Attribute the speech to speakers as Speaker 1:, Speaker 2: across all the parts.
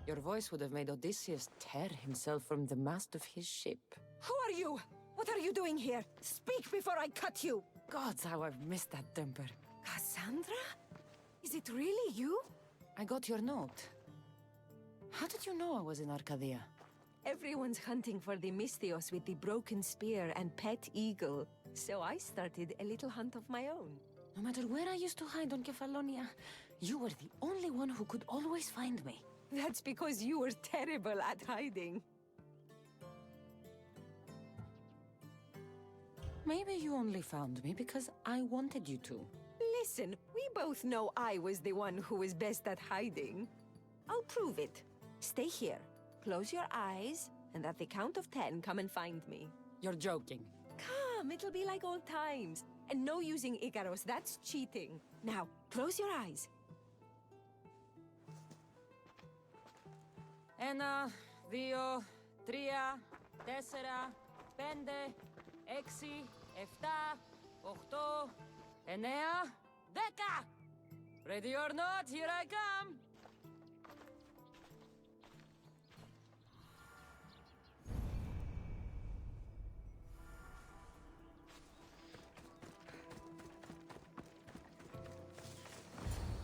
Speaker 1: Your voice would have made Odysseus tear himself from the mast of his ship.
Speaker 2: Who are you? What are you doing here? Speak before I cut you!
Speaker 1: Gods, how I've missed that temper.
Speaker 2: Cassandra? Is it really you?
Speaker 1: I got your note. How did you know I was in Arcadia?
Speaker 2: Everyone's hunting for the Misthios with the broken spear and pet eagle. So I started a little hunt of my own.
Speaker 1: No matter where I used to hide on Kefalonia, you were the only one who could always find me.
Speaker 2: That's because you were terrible at hiding.
Speaker 1: Maybe you only found me because I wanted you to.
Speaker 2: Listen, we both know I was the one who was best at hiding. I'll prove it. Stay here, close your eyes, and at the count of 10, come and find me.
Speaker 1: You're joking.
Speaker 2: Come, it'll be like old times. And no using Icaros, that's cheating. Now, close your eyes.
Speaker 1: Ένα, δύο, τρία, τέσσερα, πέντε, έξι, εφτά, οχτώ, εννέα, δέκα! Ready or not, here I come!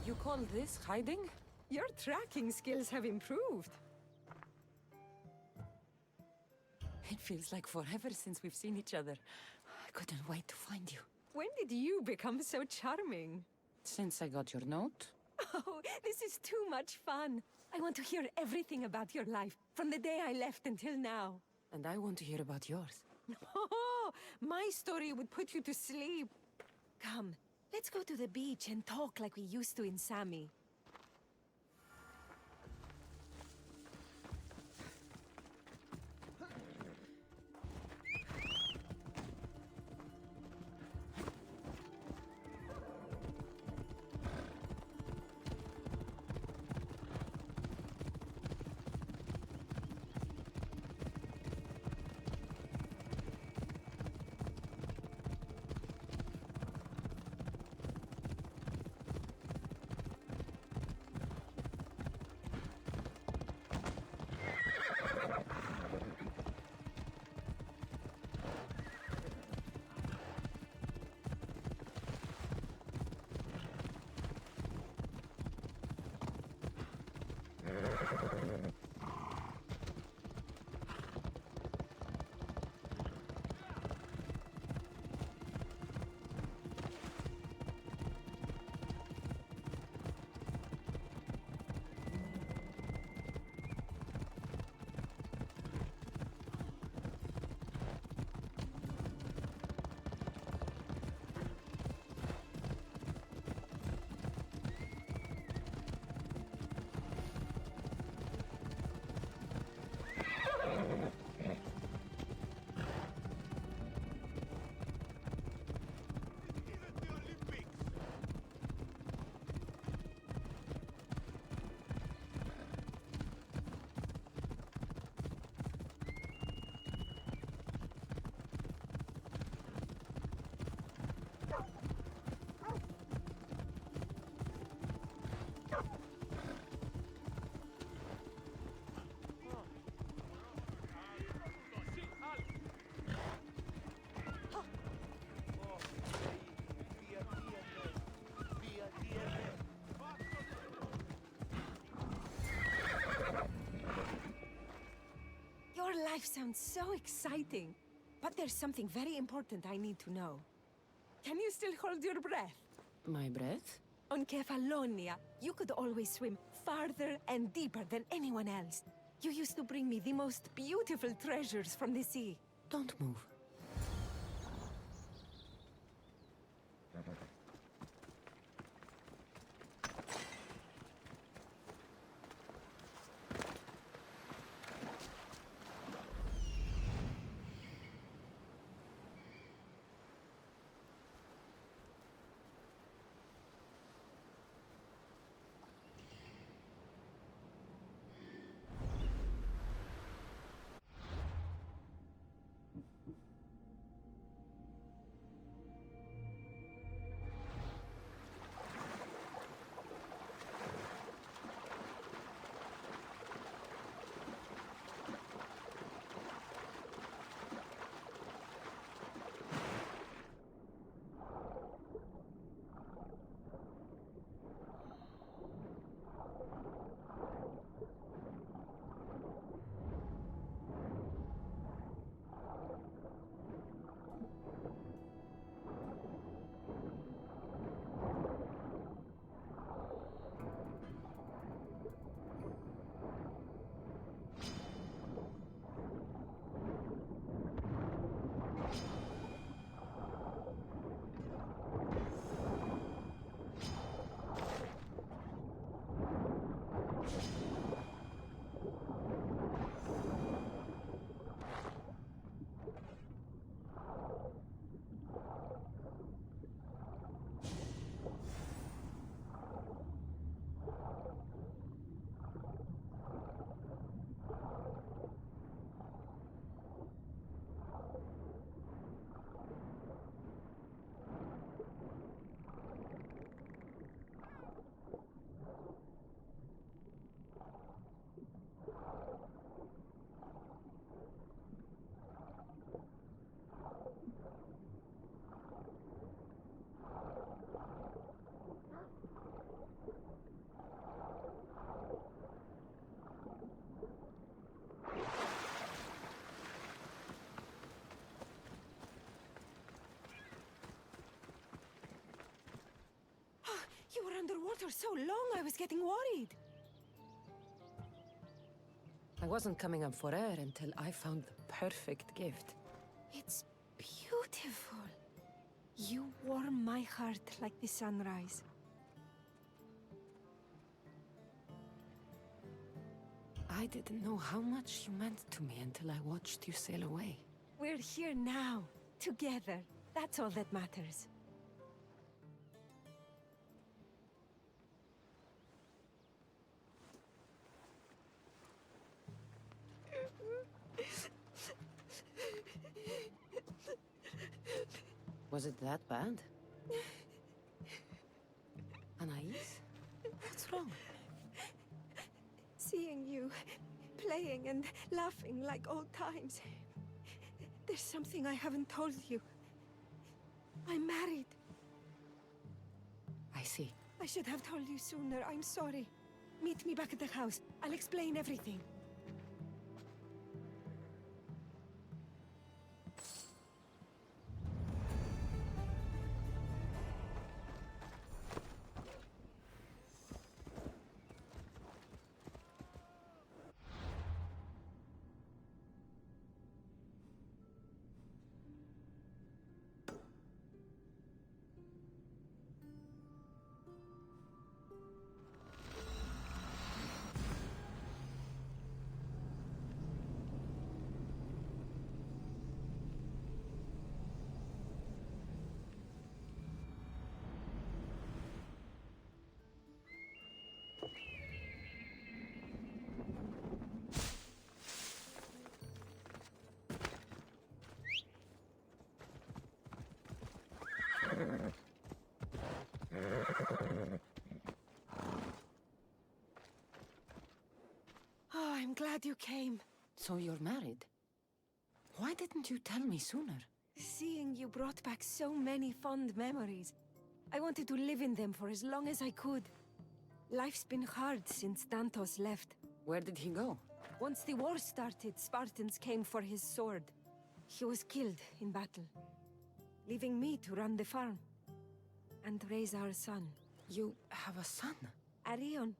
Speaker 1: You call this hiding?
Speaker 2: Your tracking skills have improved.
Speaker 1: It feels like forever since we've seen each other. I couldn't wait to find you.
Speaker 2: When did you become so charming?
Speaker 1: Since I got your note.
Speaker 2: Oh, this is too much fun. I want to hear everything about your life, from the day I left until now.
Speaker 1: And I want to hear about yours.
Speaker 2: Oh, my story would put you to sleep. Come, let's go to the beach and talk like we used to in Sami. Your life sounds so exciting. But there's something very important I need to know. Can you still hold your breath?
Speaker 1: My breath?
Speaker 2: On Kefalonia, you could always swim farther and deeper than anyone else. You used to bring me the most beautiful treasures from the sea.
Speaker 1: Don't move.
Speaker 2: underwater so long, I was getting worried.
Speaker 1: I wasn't coming up for air until I found the perfect gift.
Speaker 2: It's beautiful. You warm my heart like the sunrise.
Speaker 1: I didn't know how much you meant to me until I watched you sail away.
Speaker 2: We're here now, together. That's all that matters.
Speaker 1: Was it that bad? Anais? What's wrong?
Speaker 2: Seeing you, playing and laughing like old times. There's something I haven't told you. I'm married.
Speaker 1: I see.
Speaker 2: I should have told you sooner. I'm sorry. Meet me back at the house. I'll explain everything. Oh, I'm glad you came.
Speaker 1: So you're married? Why didn't you tell me sooner?
Speaker 2: Seeing you brought back so many fond memories. I wanted to live in them for as long as I could. Life's been hard since Dantos left.
Speaker 1: Where did he go?
Speaker 2: Once the war started, Spartans came for his sword. He was killed in battle, leaving me to run the farm and raise our son.
Speaker 1: You have a son?
Speaker 2: Arion.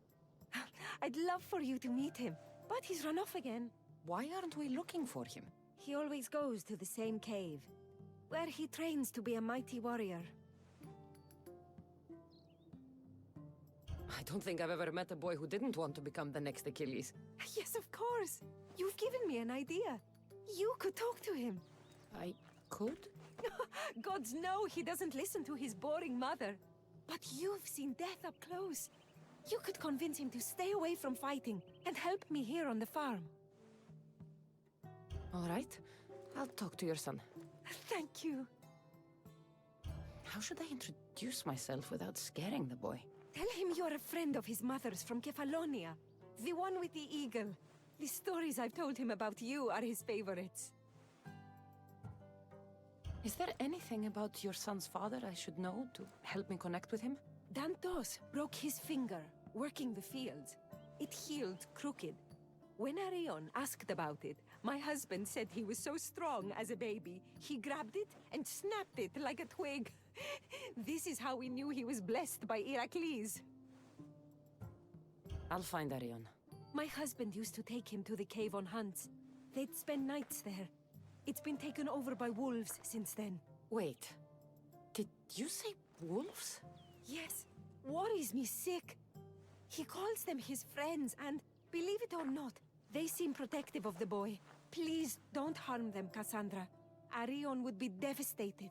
Speaker 2: I'd love for you to meet him, but he's run off again.
Speaker 1: Why aren't we looking for him?
Speaker 2: He always goes to the same cave, where he trains to be a mighty warrior.
Speaker 1: I don't think I've ever met a boy who didn't want to become the next Achilles.
Speaker 2: Yes, of course. You've given me an idea. You could talk to him.
Speaker 1: I could?
Speaker 2: Gods know he doesn't listen to his boring mother. But you've seen death up close. You could convince him to stay away from fighting and help me here on the farm.
Speaker 1: All right. I'll talk to your son.
Speaker 2: Thank you.
Speaker 1: How should I introduce myself without scaring the boy?
Speaker 2: Tell him you're a friend of his mother's from Kefalonia. The one with the eagle. The stories I've told him about you are his favorites.
Speaker 1: Is there anything about your son's father I should know to help me connect with him?
Speaker 2: Dantos broke his finger working the fields. It healed crooked. When Arion asked about it, my husband said he was so strong as a baby, he grabbed it and snapped it like a twig. This is how we knew he was blessed by Heracles.
Speaker 1: I'll find Arion.
Speaker 2: My husband used to take him to the cave on hunts. They'd spend nights there. It's been taken over by wolves since then.
Speaker 1: Wait. Did you say wolves?
Speaker 2: Yes, worries me sick. He calls them his friends and, believe it or not, they seem protective of the boy. Please don't harm them, Cassandra. Arion would be devastated.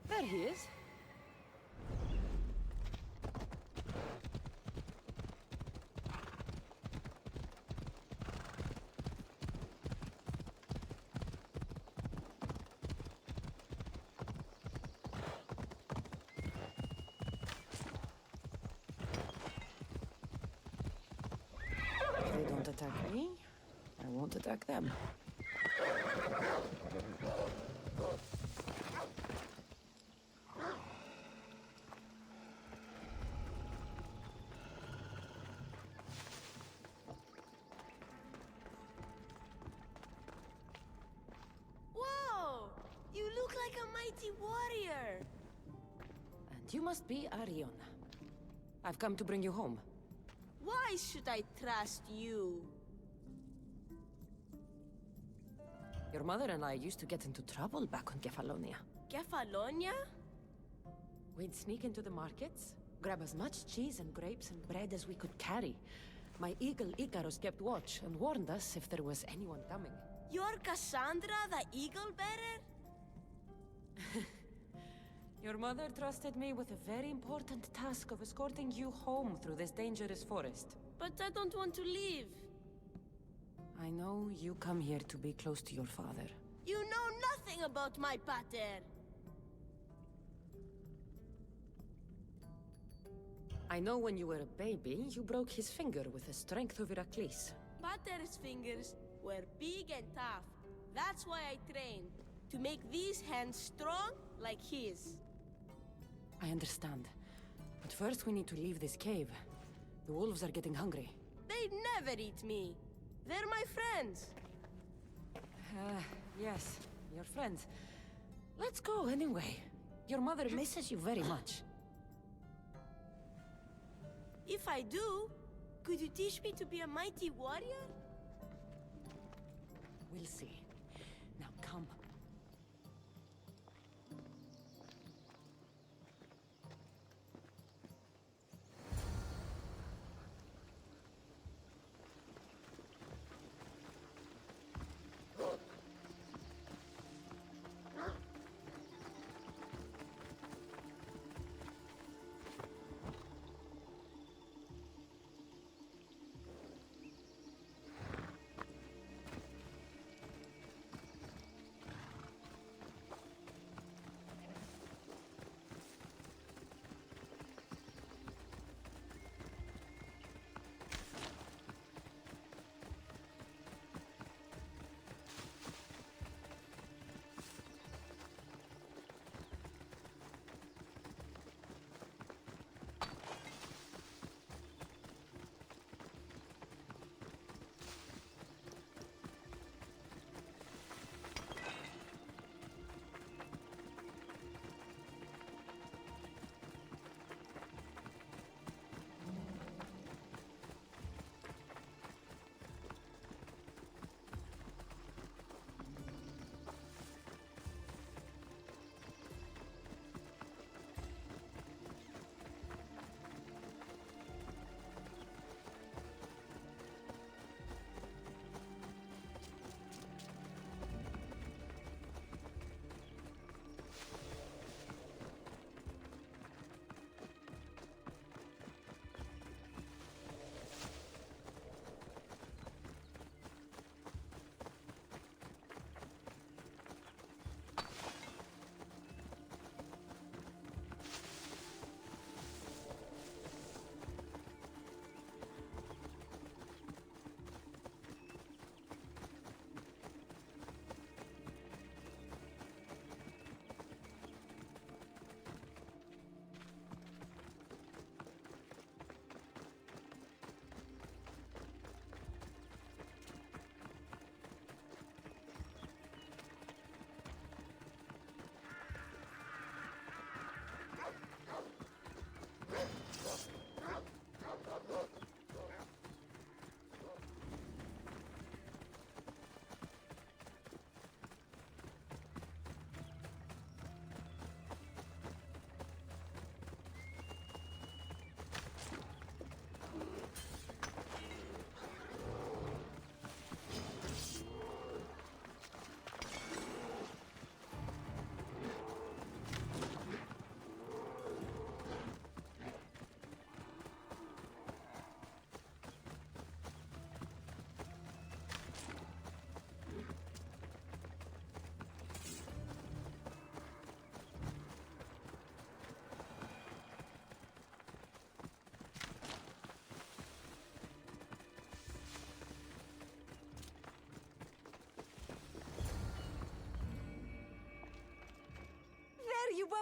Speaker 1: There he is. If they don't attack me, I won't attack them.
Speaker 3: Whoa! You look like a mighty warrior!
Speaker 1: And you must be Arion. I've come to bring you home.
Speaker 3: Why should I trust you?
Speaker 1: Your mother and I used to get into trouble back on Kefalonia.
Speaker 3: Kefalonia?
Speaker 1: We'd sneak into the markets, grab as much cheese and grapes and bread as we could carry. My eagle Icarus kept watch and warned us if there was anyone coming.
Speaker 3: You're Cassandra, the eagle bearer?
Speaker 1: Your mother trusted me with a very important task of escorting you home through this dangerous forest.
Speaker 3: But I don't want to leave.
Speaker 1: I know you come here to be close to your father.
Speaker 3: You know nothing about my pater.
Speaker 1: I know when you were a baby, you broke his finger with the strength of Heracles.
Speaker 3: Pater's fingers were big and tough. That's why I trained. To make these hands strong like his.
Speaker 1: I understand. But first we need to leave this cave. The wolves are getting hungry.
Speaker 3: They'd never eat me. They're my friends.
Speaker 1: Yes, your friends. Let's go anyway. Your mother misses you very much.
Speaker 3: If I do, could you teach me to be a mighty warrior?
Speaker 1: We'll see. Now come.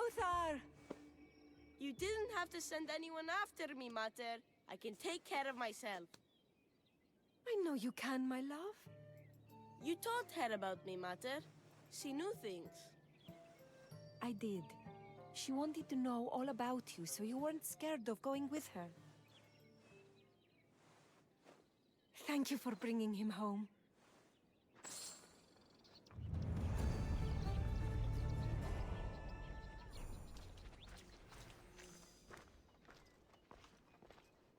Speaker 2: Lothar!
Speaker 3: You didn't have to send anyone after me, Mater. I can take care of myself.
Speaker 2: I know you can, my love.
Speaker 3: You told her about me, Mater. She knew things.
Speaker 2: I did. She wanted to know all about you, so you weren't scared of going with her. Thank you for bringing him home.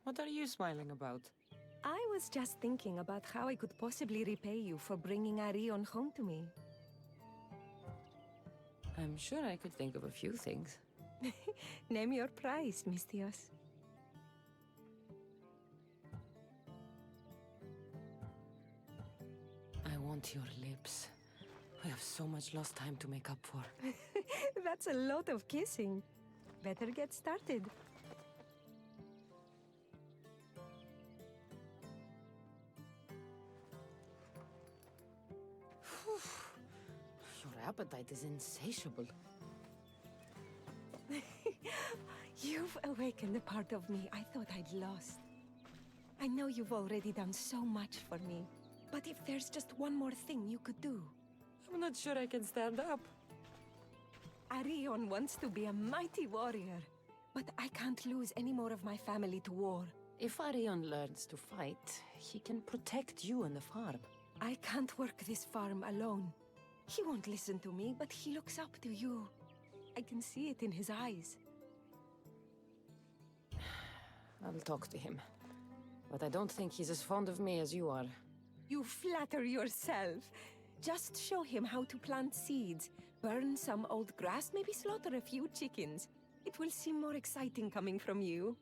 Speaker 1: What are you smiling about?
Speaker 2: I was just thinking about how I could possibly repay you for bringing Arion home to me.
Speaker 1: I'm sure I could think of a few things.
Speaker 2: Name your price, Mistios.
Speaker 1: I want your lips. We have so much lost time to make up for.
Speaker 2: That's a lot of kissing. Better get started.
Speaker 1: Your appetite is insatiable.
Speaker 2: You've awakened a part of me I thought I'd lost. I know you've already done so much for me, but if there's just one more thing you could do.
Speaker 1: I'm not sure I can stand up.
Speaker 2: Arion wants to be a mighty warrior, but I can't lose any more of my family to war.
Speaker 1: If Arion learns to fight, he can protect you and the farm.
Speaker 2: I can't work this farm alone. He won't listen to me, but he looks up to you. I can see it in his eyes.
Speaker 1: I'll talk to him. But I don't think he's as fond of me as you are.
Speaker 2: You flatter yourself. Just show him how to plant seeds, burn some old grass, maybe slaughter a few chickens. It will seem more exciting coming from you.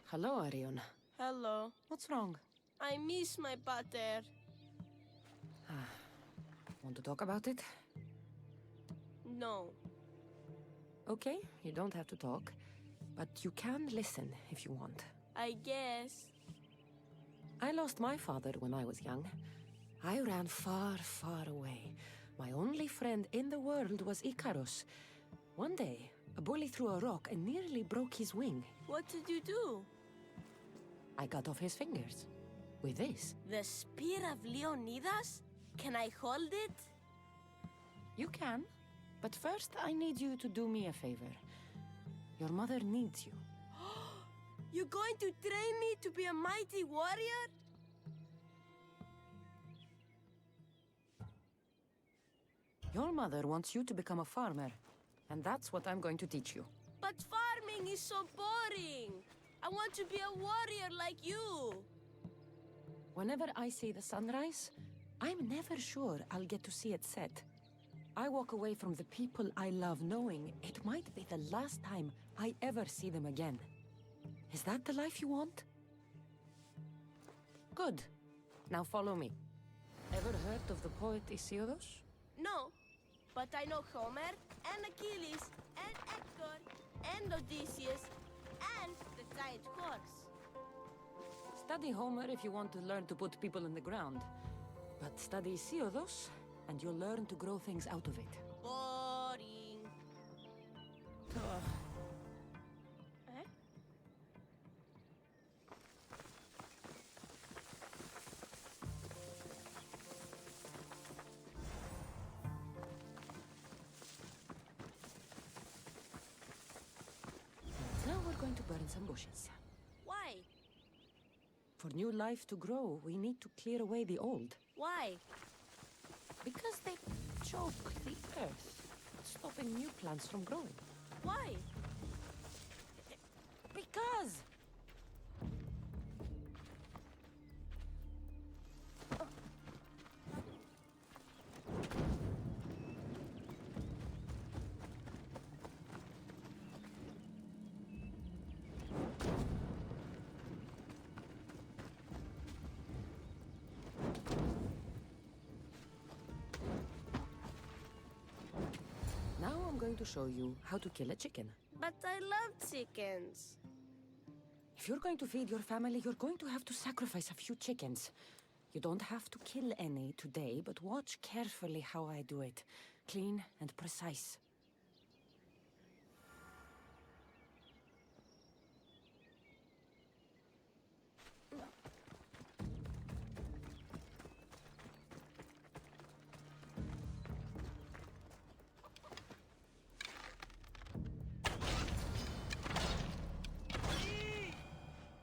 Speaker 1: Hello, Arion.
Speaker 3: Hello.
Speaker 1: What's wrong?
Speaker 3: I miss my pater.
Speaker 1: Want to talk about it?
Speaker 3: No.
Speaker 1: Okay, you don't have to talk. But you can listen if you want.
Speaker 3: I guess.
Speaker 1: I lost my father when I was young. I ran far, far away. My only friend in the world was Icarus. One day, a bully threw a rock and nearly broke his wing.
Speaker 3: What did you do?
Speaker 1: I cut off his fingers. With this.
Speaker 3: The spear of Leonidas? Can I hold it?
Speaker 1: You can. But first, I need you to do me a favor. Your mother needs you.
Speaker 3: You're going to train me to be a mighty warrior?
Speaker 1: Your mother wants you to become a farmer. And that's what I'm going to teach you.
Speaker 3: But farming is so boring. I want to be a warrior like you.
Speaker 1: Whenever I see the sunrise, I'm never sure I'll get to see it set. I walk away from the people I love knowing it might be the last time I ever see them again. Is that the life you want? Good. Now follow me. Ever heard of the poet Hesiodos?
Speaker 3: No, but I know Homer, and Achilles, and Hector, and Odysseus, and the giant horse.
Speaker 1: Study Homer if you want to learn to put people in the ground. But study Hesiodos, and you'll learn to grow things out of it.
Speaker 3: Boring.
Speaker 1: Ugh.
Speaker 3: Eh?
Speaker 1: Now we're going to burn some bushes.
Speaker 3: Why?
Speaker 1: For new life to grow, we need to clear away the old.
Speaker 3: Why?
Speaker 1: Because they choke the earth, stopping new plants from growing.
Speaker 3: Why?
Speaker 1: Because! Now I'm going to show you how to kill a chicken.
Speaker 3: But I love chickens.
Speaker 1: If you're going to feed your family, you're going to have to sacrifice a few chickens. You don't have to kill any today, but watch carefully how I do it. Clean and precise.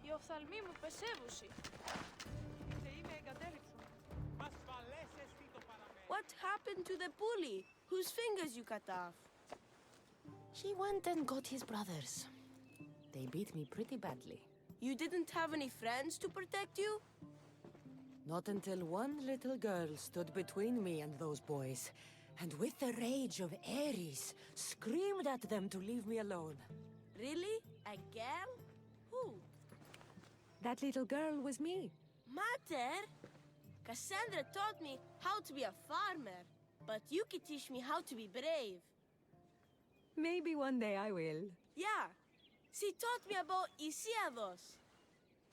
Speaker 4: Η οφθαλμή μου πεσέβουση.
Speaker 3: What happened to the bully whose fingers you cut off?
Speaker 1: She went and got his brothers. They beat me pretty badly.
Speaker 3: You didn't have any friends to protect you?
Speaker 1: Not until one little girl stood between me and those boys, and with the rage of Ares, screamed at them to leave me alone.
Speaker 3: Really? A girl? Who?
Speaker 2: That little girl was me.
Speaker 3: Mater? Cassandra taught me how to be a farmer, but you could teach me how to be brave.
Speaker 2: Maybe one day I will.
Speaker 3: Yeah, she taught me about Isiados.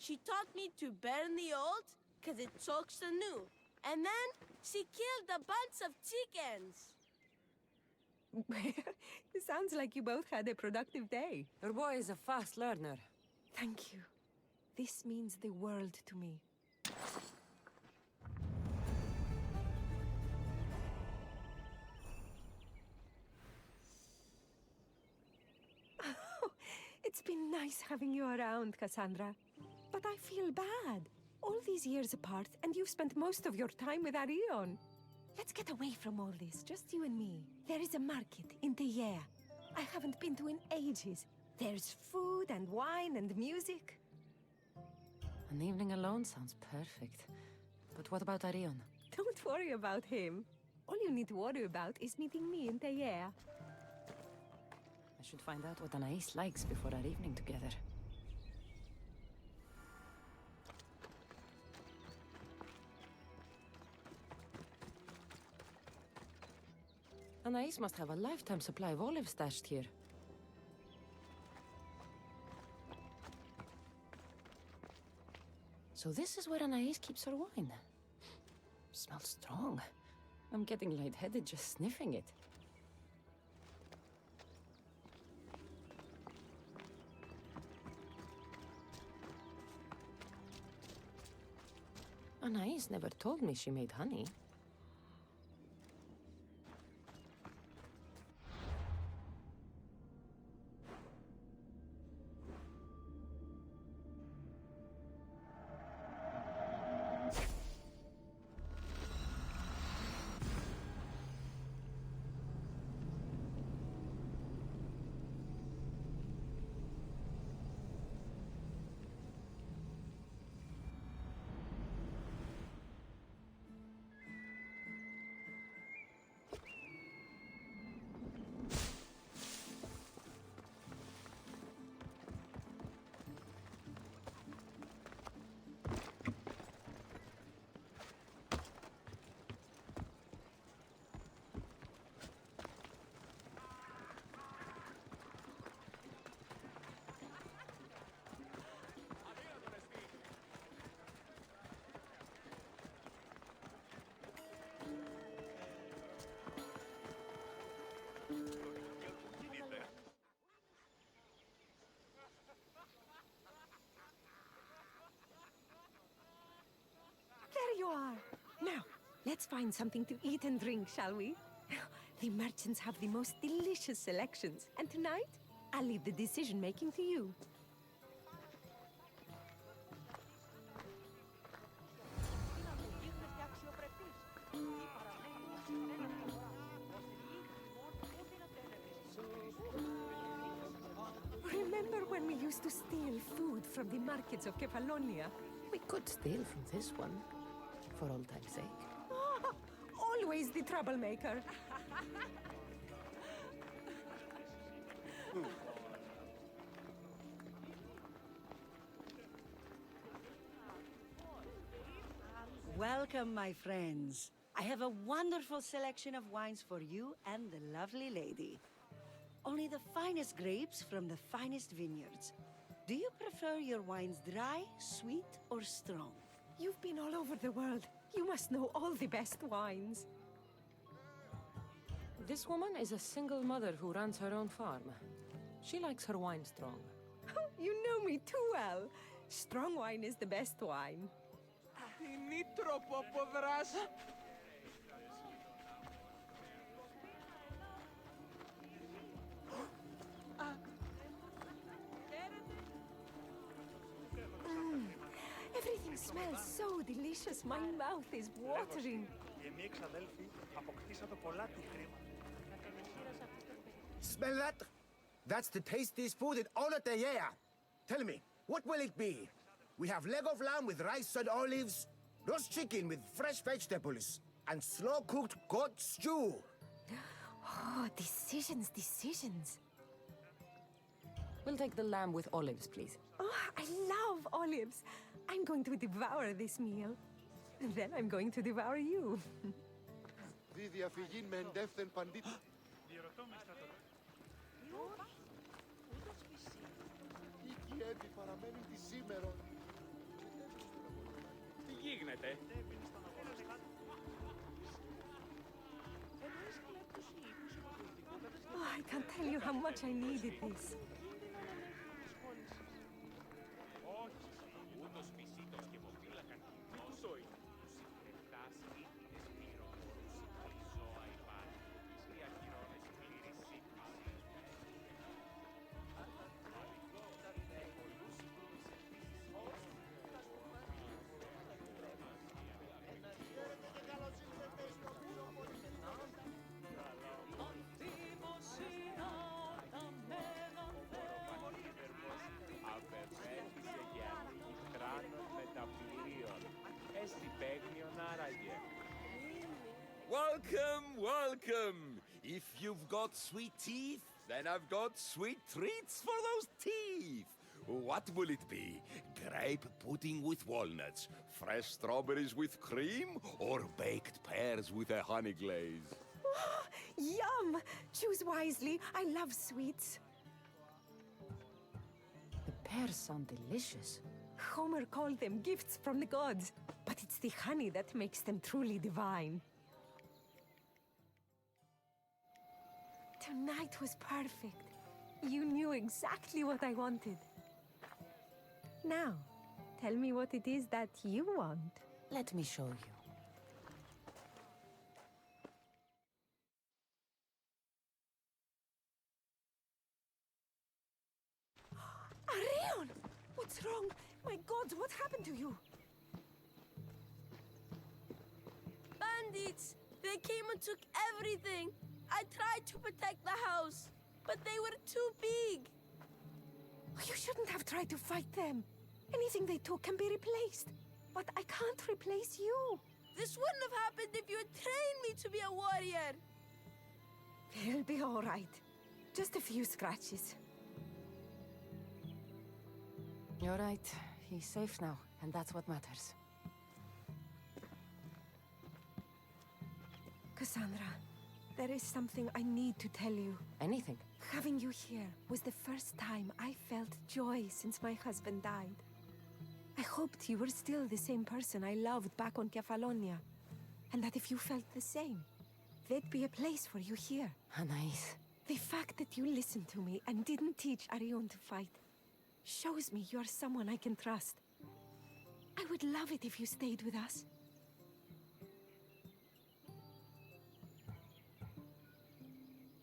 Speaker 3: She taught me to burn the old, cause it chokes the new. And then she killed a bunch of chickens.
Speaker 2: It sounds like you both had a productive day.
Speaker 1: Your boy is a fast learner.
Speaker 2: Thank you. This means the world to me. It's been nice having you around, Cassandra. But I feel bad. All these years apart, and you've spent most of your time with Arion. Let's get away from all this, just you and me. There is a market in Tegea. I haven't been to in ages. There's food and wine and music.
Speaker 1: An evening alone sounds perfect. But what about Arion?
Speaker 2: Don't worry about him. All you need to worry about is meeting me in Tegea.
Speaker 1: I should find out what Anais likes before our evening together. Anais must have a lifetime supply of olives stashed here. So this is where Anais keeps her wine. Smells strong. I'm getting lightheaded just sniffing it. Anais never told me she made honey.
Speaker 2: There you are. Now, let's find something to eat and drink, shall we? The merchants have the most delicious selections, and tonight, I'll leave the decision-making to you. Remember when we used to steal food from the markets of Kefalonia?
Speaker 1: We could steal from this one, for old time's sake.
Speaker 2: Ah, always the troublemaker.
Speaker 5: Welcome, my friends. I have a wonderful selection of wines for you and the lovely lady. Only the finest grapes from the finest vineyards. Do you prefer your wines dry, sweet, or strong?
Speaker 2: You've been all over the world. You must know all the best wines.
Speaker 1: This woman is a single mother who runs her own farm. She likes her wine strong.
Speaker 2: You know me too well. Strong wine is the best wine. Everything smells so delicious. My mouth is watering.
Speaker 6: Smell that? That's the tastiest food in all of Tegea. Tell me, what will it be? We have leg of lamb with rice and olives, roast chicken with fresh vegetables, and slow-cooked goat stew.
Speaker 2: Oh, decisions.
Speaker 1: We'll take the lamb with olives, please.
Speaker 2: Oh, I love olives. I'm going to devour this meal. And then I'm going to devour you. Oh, I can't tell you how much I needed this.
Speaker 7: Welcome! If you've got sweet teeth, then I've got sweet treats for those teeth. What will it be? Grape pudding with walnuts, fresh strawberries with cream, or baked pears with a honey glaze?
Speaker 2: Oh, yum! Choose wisely. I love sweets.
Speaker 1: The pears sound delicious.
Speaker 2: Homer called them gifts from the gods, but it's the honey that makes them truly divine. Tonight was perfect. You knew exactly what I wanted. Now, tell me what it is that you want.
Speaker 1: Let me show you.
Speaker 2: Arion! What's wrong? My God, what happened to you?
Speaker 3: Bandits! They came and took everything! I tried to protect the house, but they were too big!
Speaker 2: You shouldn't have tried to fight them. Anything they took can be replaced. But I can't replace you.
Speaker 3: This wouldn't have happened if you had trained me to be a warrior!
Speaker 2: It'll be all right. Just a few scratches.
Speaker 1: You're right. He's safe now, and that's what matters.
Speaker 2: Cassandra, there is something I need to tell you.
Speaker 1: Anything?
Speaker 2: Having you here was the first time I felt joy since my husband died. I hoped you were still the same person I loved back on Kefalonia, and that if you felt the same, there'd be a place for you here.
Speaker 1: Anais.
Speaker 2: The fact that you listened to me and didn't teach Arion to fight shows me you're someone I can trust. I would love it if you stayed with us.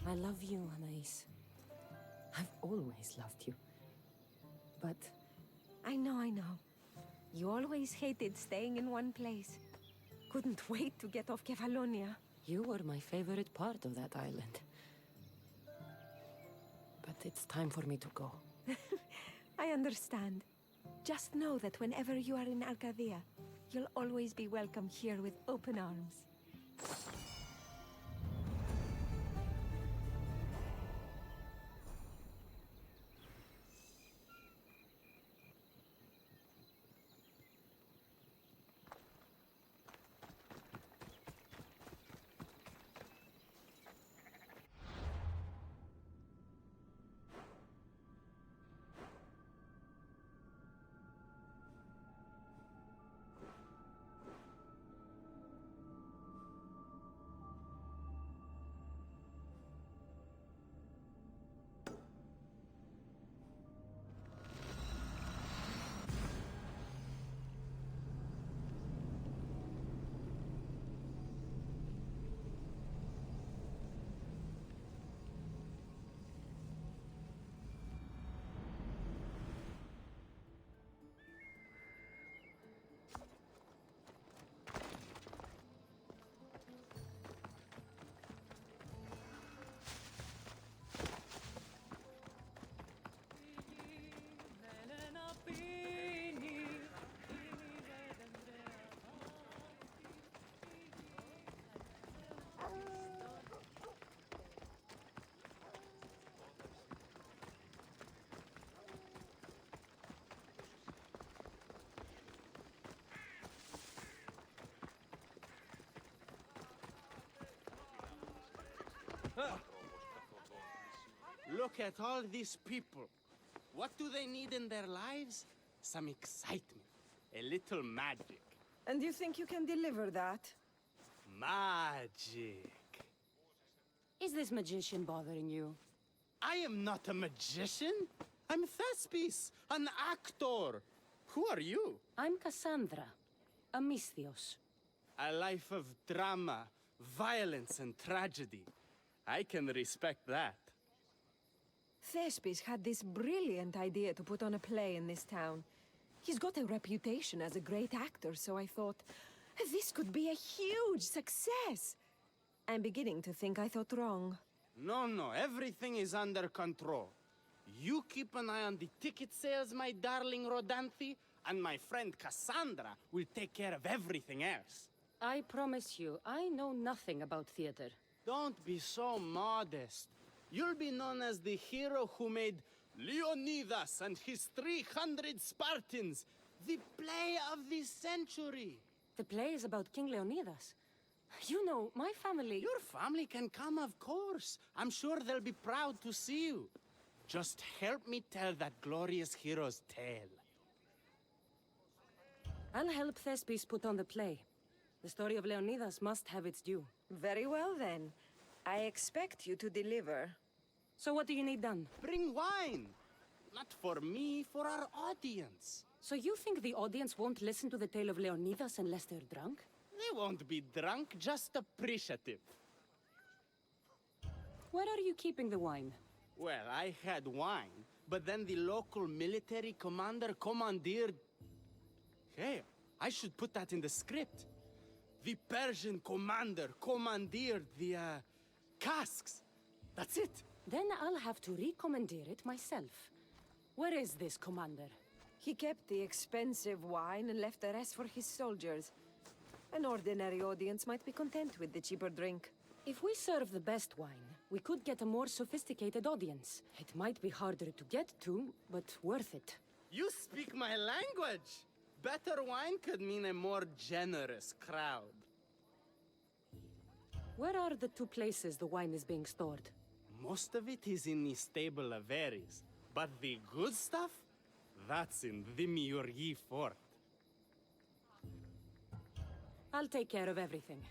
Speaker 1: I love you, Anais. I've always loved you. But
Speaker 2: I know. You always hated staying in one place. Couldn't wait to get off Kefalonia.
Speaker 1: you were my favorite part of that island. But it's time for me to go.
Speaker 2: I understand. Just know that whenever you are in Arcadia, you'll always be welcome here with open arms.
Speaker 8: Look at all these people. What do they need in their lives? Some excitement. A little magic.
Speaker 2: And you think you can deliver that?
Speaker 8: Magic.
Speaker 1: Is this magician bothering you?
Speaker 8: I am not a magician. I'm Thespis, an actor. Who are you?
Speaker 1: I'm Cassandra, a Misthios.
Speaker 8: A life of drama, violence, and tragedy. I can respect that.
Speaker 2: Thespis had this brilliant idea to put on a play in this town. He's got a reputation as a great actor, so I thought, this could be a huge success. I'm beginning to think I thought wrong.
Speaker 8: No, everything is under control. You keep an eye on the ticket sales, my darling Rodanthe, and my friend Cassandra will take care of everything else.
Speaker 1: I promise you, I know nothing about theater.
Speaker 8: Don't be so modest. You'll be known as the hero who made Leonidas and his 300 Spartans, the play of the century.
Speaker 1: The play is about King Leonidas. You know, my family...
Speaker 8: Your family can come, of course. I'm sure they'll be proud to see you. Just help me tell that glorious hero's tale.
Speaker 1: I'll help Thespis put on the play. The story of Leonidas must have its due.
Speaker 2: Very well, then. I expect you to deliver.
Speaker 1: So what do you need done?
Speaker 8: Bring wine. Not for me, for our audience.
Speaker 1: So you think the audience won't listen to the tale of Leonidas unless they're drunk?
Speaker 8: They won't be drunk, just appreciative.
Speaker 1: Where are you keeping the wine?
Speaker 8: Well, I had wine, but then the local military commander commandeered... Hey, I should put that in the script. The Persian commander commandeered the, casks. That's it.
Speaker 1: Then I'll have to recommandeer it myself. Where is this commander?
Speaker 2: He kept the expensive wine and left the rest for his soldiers. An ordinary audience might be content with the cheaper drink.
Speaker 1: If we serve the best wine, we could get a more sophisticated audience. It might be harder to get to, but worth it.
Speaker 8: You speak my language. Better wine could mean a more generous crowd.
Speaker 1: Where are the two places the wine is being stored?
Speaker 8: Most of it is in the stable of Ares, but the good stuff, that's in the Miurgi fort.
Speaker 1: I'll take care of everything.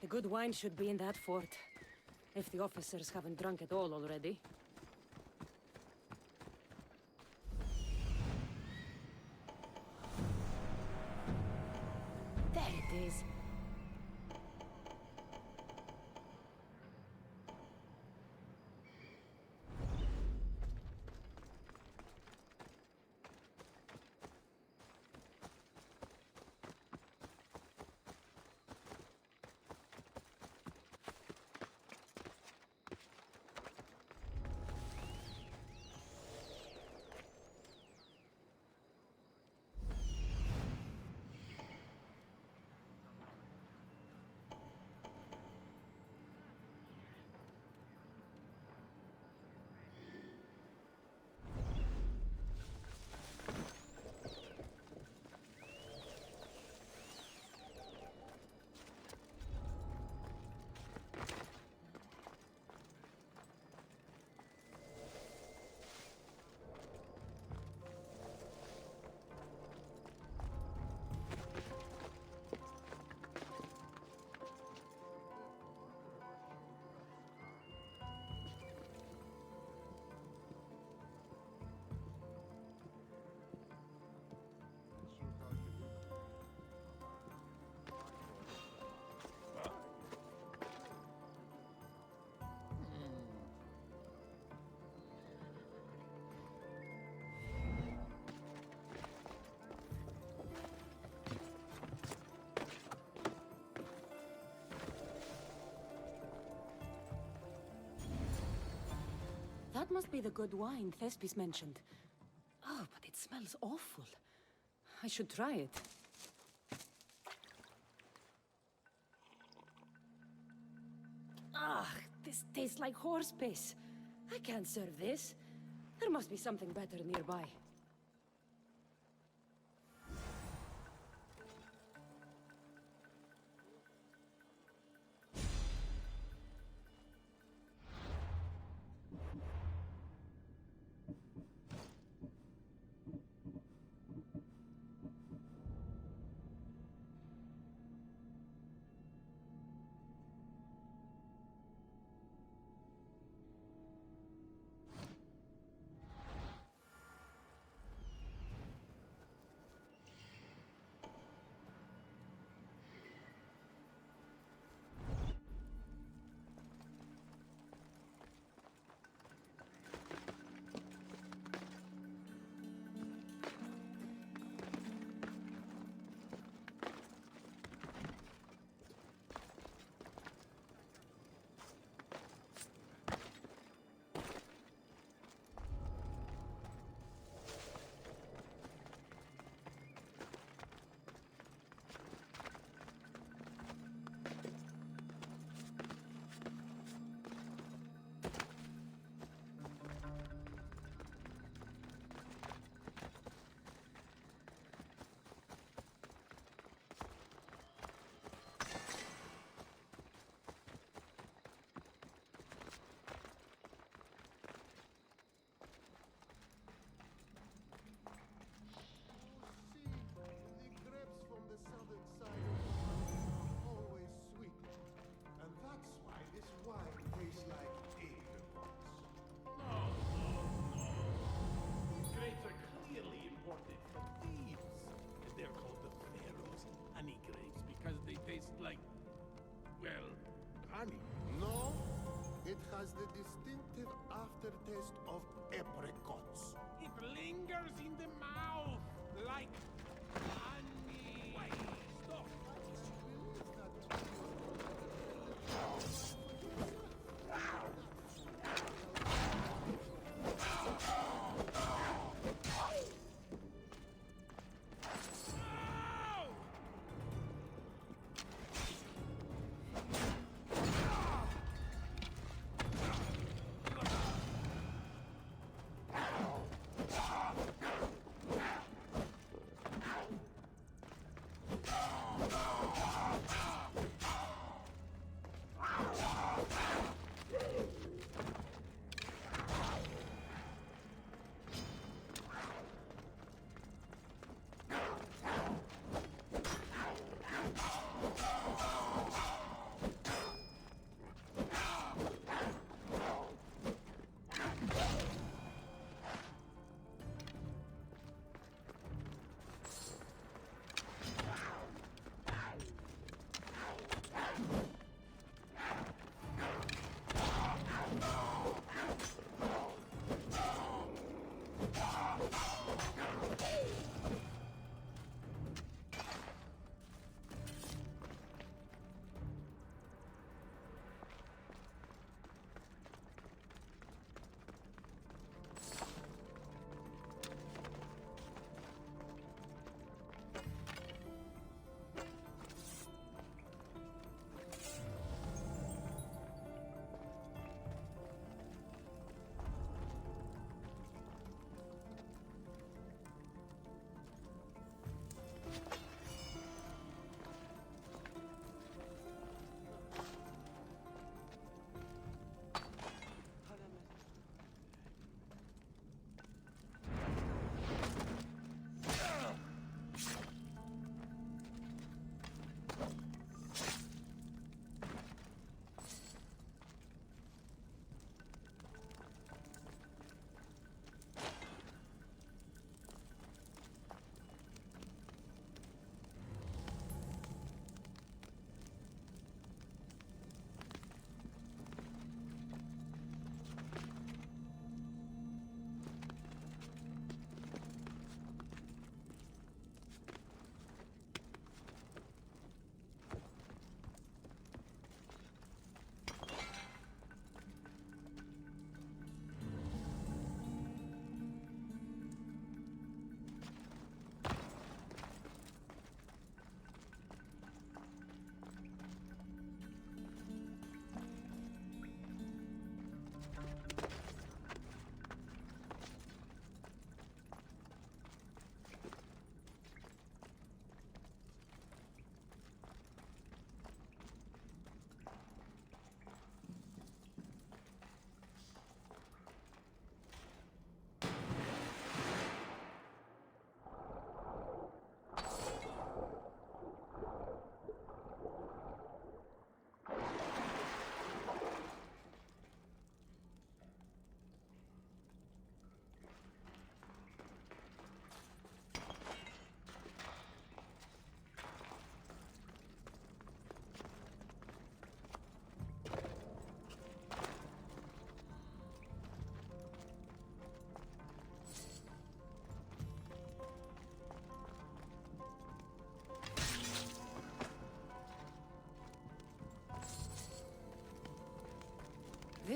Speaker 1: The good wine should be in that fort. If the officers haven't drunk it all already. There it is. That must be the good wine Thespis mentioned. Oh, but it smells awful. I should try it. Ah, this tastes like horse piss. I can't serve this. There must be something better nearby.
Speaker 6: No, it has the distinctive aftertaste of apricots.
Speaker 9: It lingers in the mouth like honey. Wait, stop.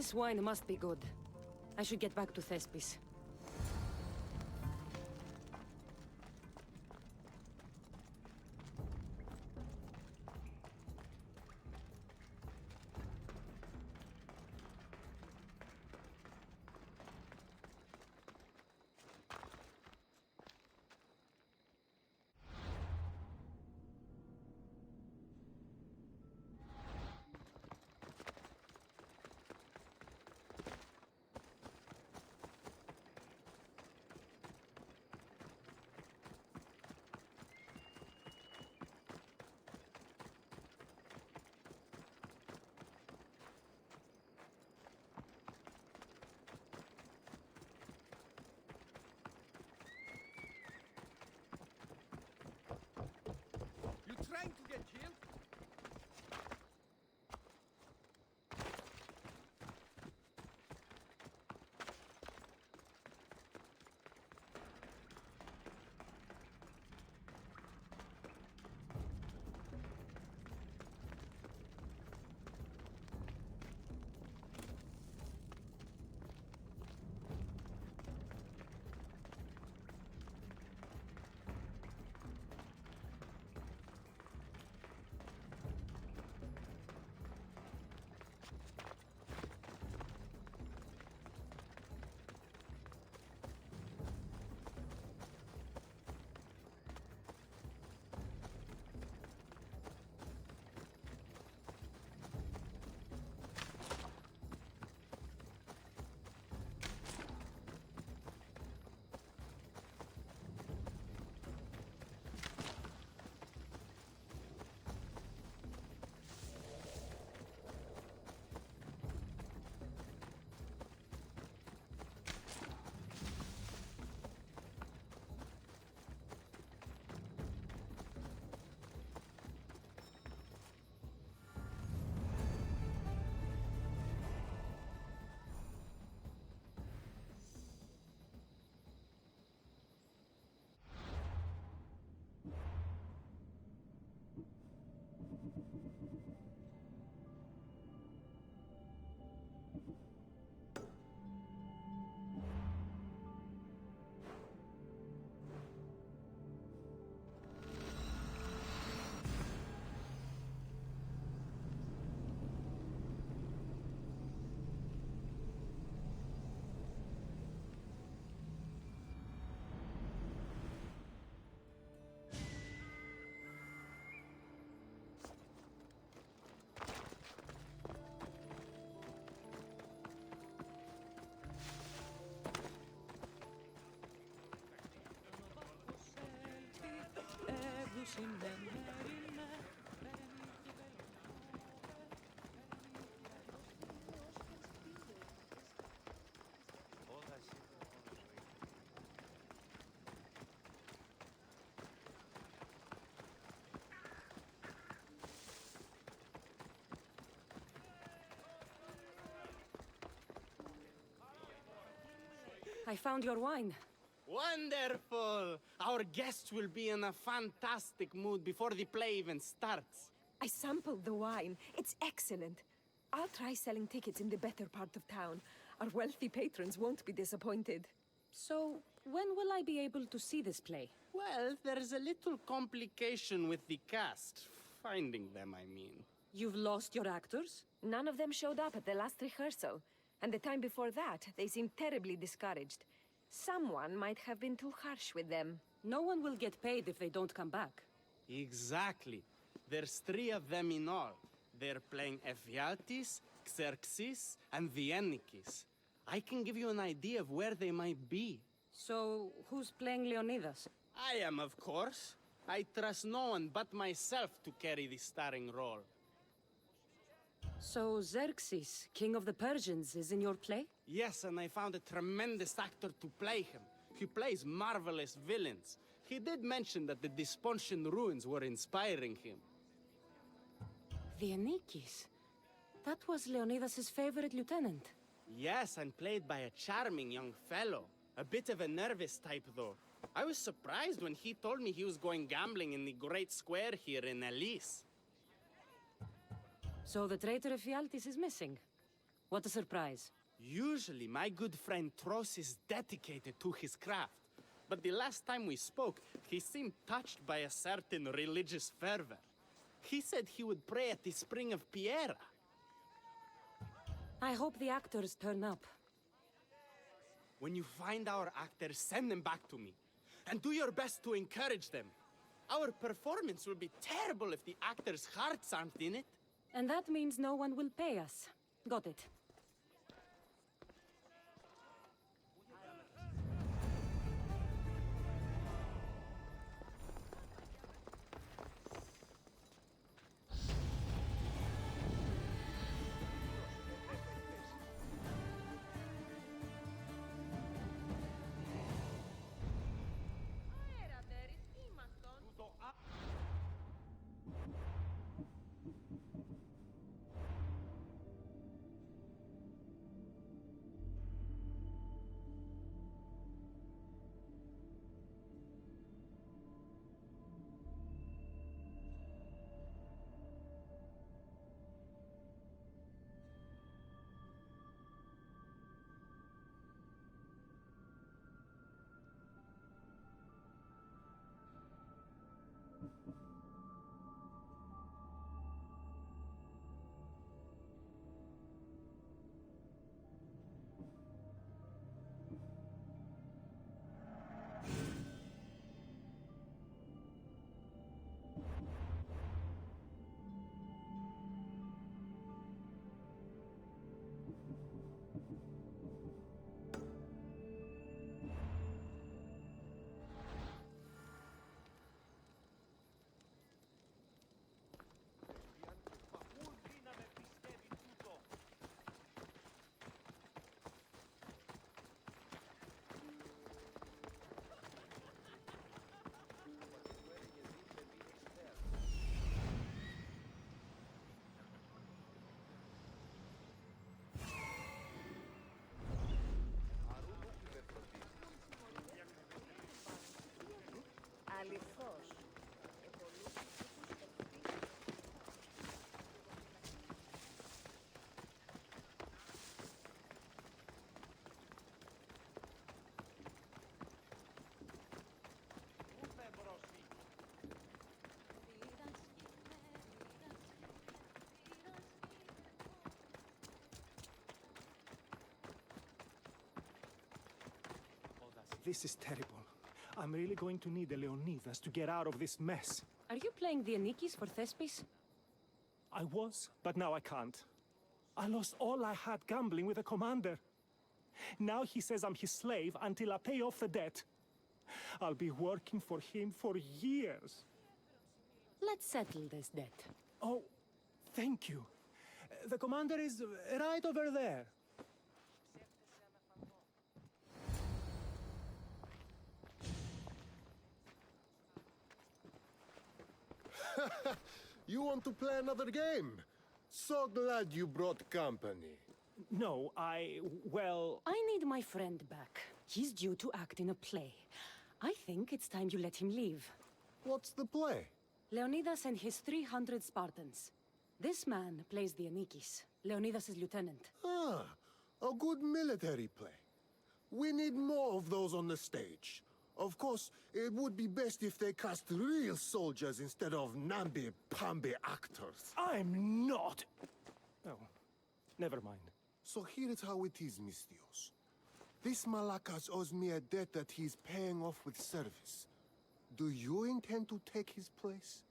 Speaker 1: This wine must be good. I should get back to Thespis.
Speaker 9: You trying to get killed?
Speaker 1: I found your wine.
Speaker 8: Wonderful! Our guests will be in a fantastic mood before the play even starts.
Speaker 2: I sampled the wine. It's excellent. I'll try selling tickets in the better part of town. Our wealthy patrons won't be disappointed.
Speaker 1: So, when will I be able to see this play?
Speaker 8: Well, there's a little complication with the cast. Finding them, I mean.
Speaker 1: You've lost your actors?
Speaker 2: None of them showed up at the last rehearsal. And the time before that, they seemed terribly discouraged. Someone might have been too harsh with them.
Speaker 1: No one will get paid if they don't come back.
Speaker 8: Exactly. There's 3 of them in all. They're playing Ephialtes, Xerxes, and Viennikis. I can give you an idea of where they might be.
Speaker 1: So, who's playing Leonidas?
Speaker 8: I am, of course. I trust no one but myself to carry the starring role.
Speaker 1: So, Xerxes, king of the Persians, is in your play?
Speaker 8: Yes, and I found a tremendous actor to play him. He plays marvelous villains. He did mention that the Despontian ruins were inspiring him.
Speaker 1: Viennikis? That was Leonidas' favorite lieutenant.
Speaker 8: Yes, and played by a charming young fellow. A bit of a nervous type, though. I was surprised when he told me he was going gambling in the Great Square here in Elise.
Speaker 1: So the traitor Ephialtes is missing?
Speaker 5: What a surprise.
Speaker 8: Usually, my good friend Tros is dedicated to his craft. But the last time we spoke, he seemed touched by a certain religious fervor. He said he would pray at the spring of Piera.
Speaker 5: I hope the actors turn up.
Speaker 8: When you find our actors, send them back to me. And do your best to encourage them. Our performance will be terrible if the actors' hearts aren't in it.
Speaker 5: And that means no one will pay us. Got it.
Speaker 9: This is terrible. I'm really going to need the Leonidas to get out of this mess.
Speaker 5: Are you playing the Anikis for Thespis?
Speaker 9: I was, but now I can't. I lost all I had gambling with the commander. Now he says I'm his slave until I pay off the debt. I'll be working for him for years.
Speaker 5: Let's settle this debt.
Speaker 9: Oh, thank you. The commander is right over there.
Speaker 10: You want to play another game? So glad you brought company.
Speaker 9: No, well...
Speaker 5: I need my friend back. He's due to act in a play. I think it's time you let him leave.
Speaker 10: What's the play?
Speaker 5: Leonidas and his 300 Spartans. This man plays the Anikis, Leonidas' lieutenant.
Speaker 10: Ah, a good military play. We need more of those on the stage. Of course, it would be best if they cast real soldiers instead of namby-pamby actors.
Speaker 9: I'm not... Oh, never mind.
Speaker 10: So here is how it is, Mistios. This Malakas owes me a debt that he's paying off with service. Do you intend to take his place?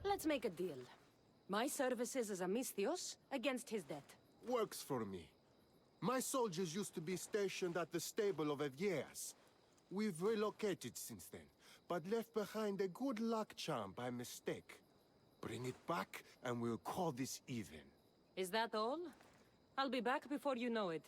Speaker 5: Let's make a deal. My services as a Misthios against his debt.
Speaker 10: Works for me. My soldiers used to be stationed at the stable of Evias. We've relocated since then, but left behind a good luck charm by mistake. Bring it back, and we'll call this even.
Speaker 5: Is that all? I'll be back before you know it.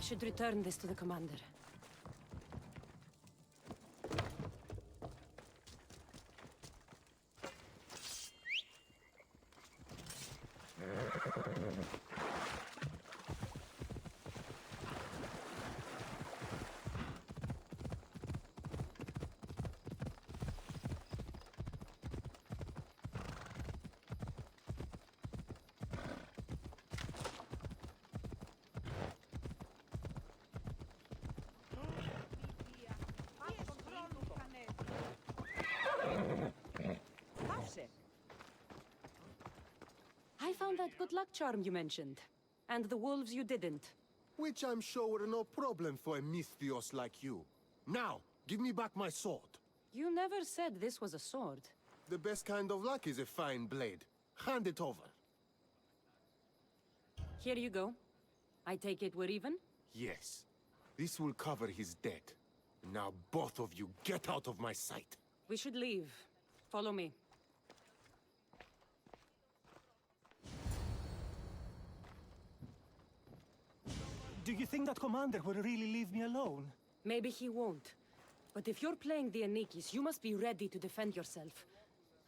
Speaker 1: should return this to the commander. I found that good luck charm you mentioned. And the wolves you didn't.
Speaker 10: Which I'm sure were no problem for a Misthios like you. Now, give me back my sword.
Speaker 1: You never said this was a sword.
Speaker 10: The best kind of luck is a fine blade. Hand it over.
Speaker 1: Here you go. I take it we're even?
Speaker 10: Yes. This will cover his debt. Now both of you get out of my sight.
Speaker 1: We should leave. Follow me.
Speaker 9: Do you think that commander will really leave me alone?
Speaker 1: Maybe he won't. But if you're playing the Anikis, you must be ready to defend yourself.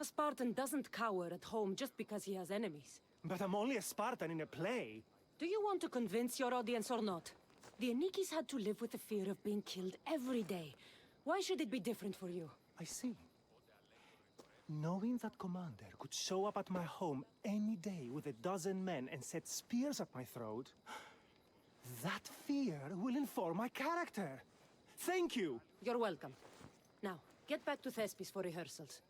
Speaker 1: A Spartan doesn't cower at home just because he has enemies.
Speaker 9: But I'm only a Spartan in a play.
Speaker 1: Do you want to convince your audience or not? The Anikis had to live with the fear of being killed every day. Why should it be different for you?
Speaker 9: I see. Knowing that commander could show up at my home any day with 12 men and set spears at my throat, that fear will inform my character. Thank you!
Speaker 1: You're welcome. Now, get back to Thespis for rehearsals.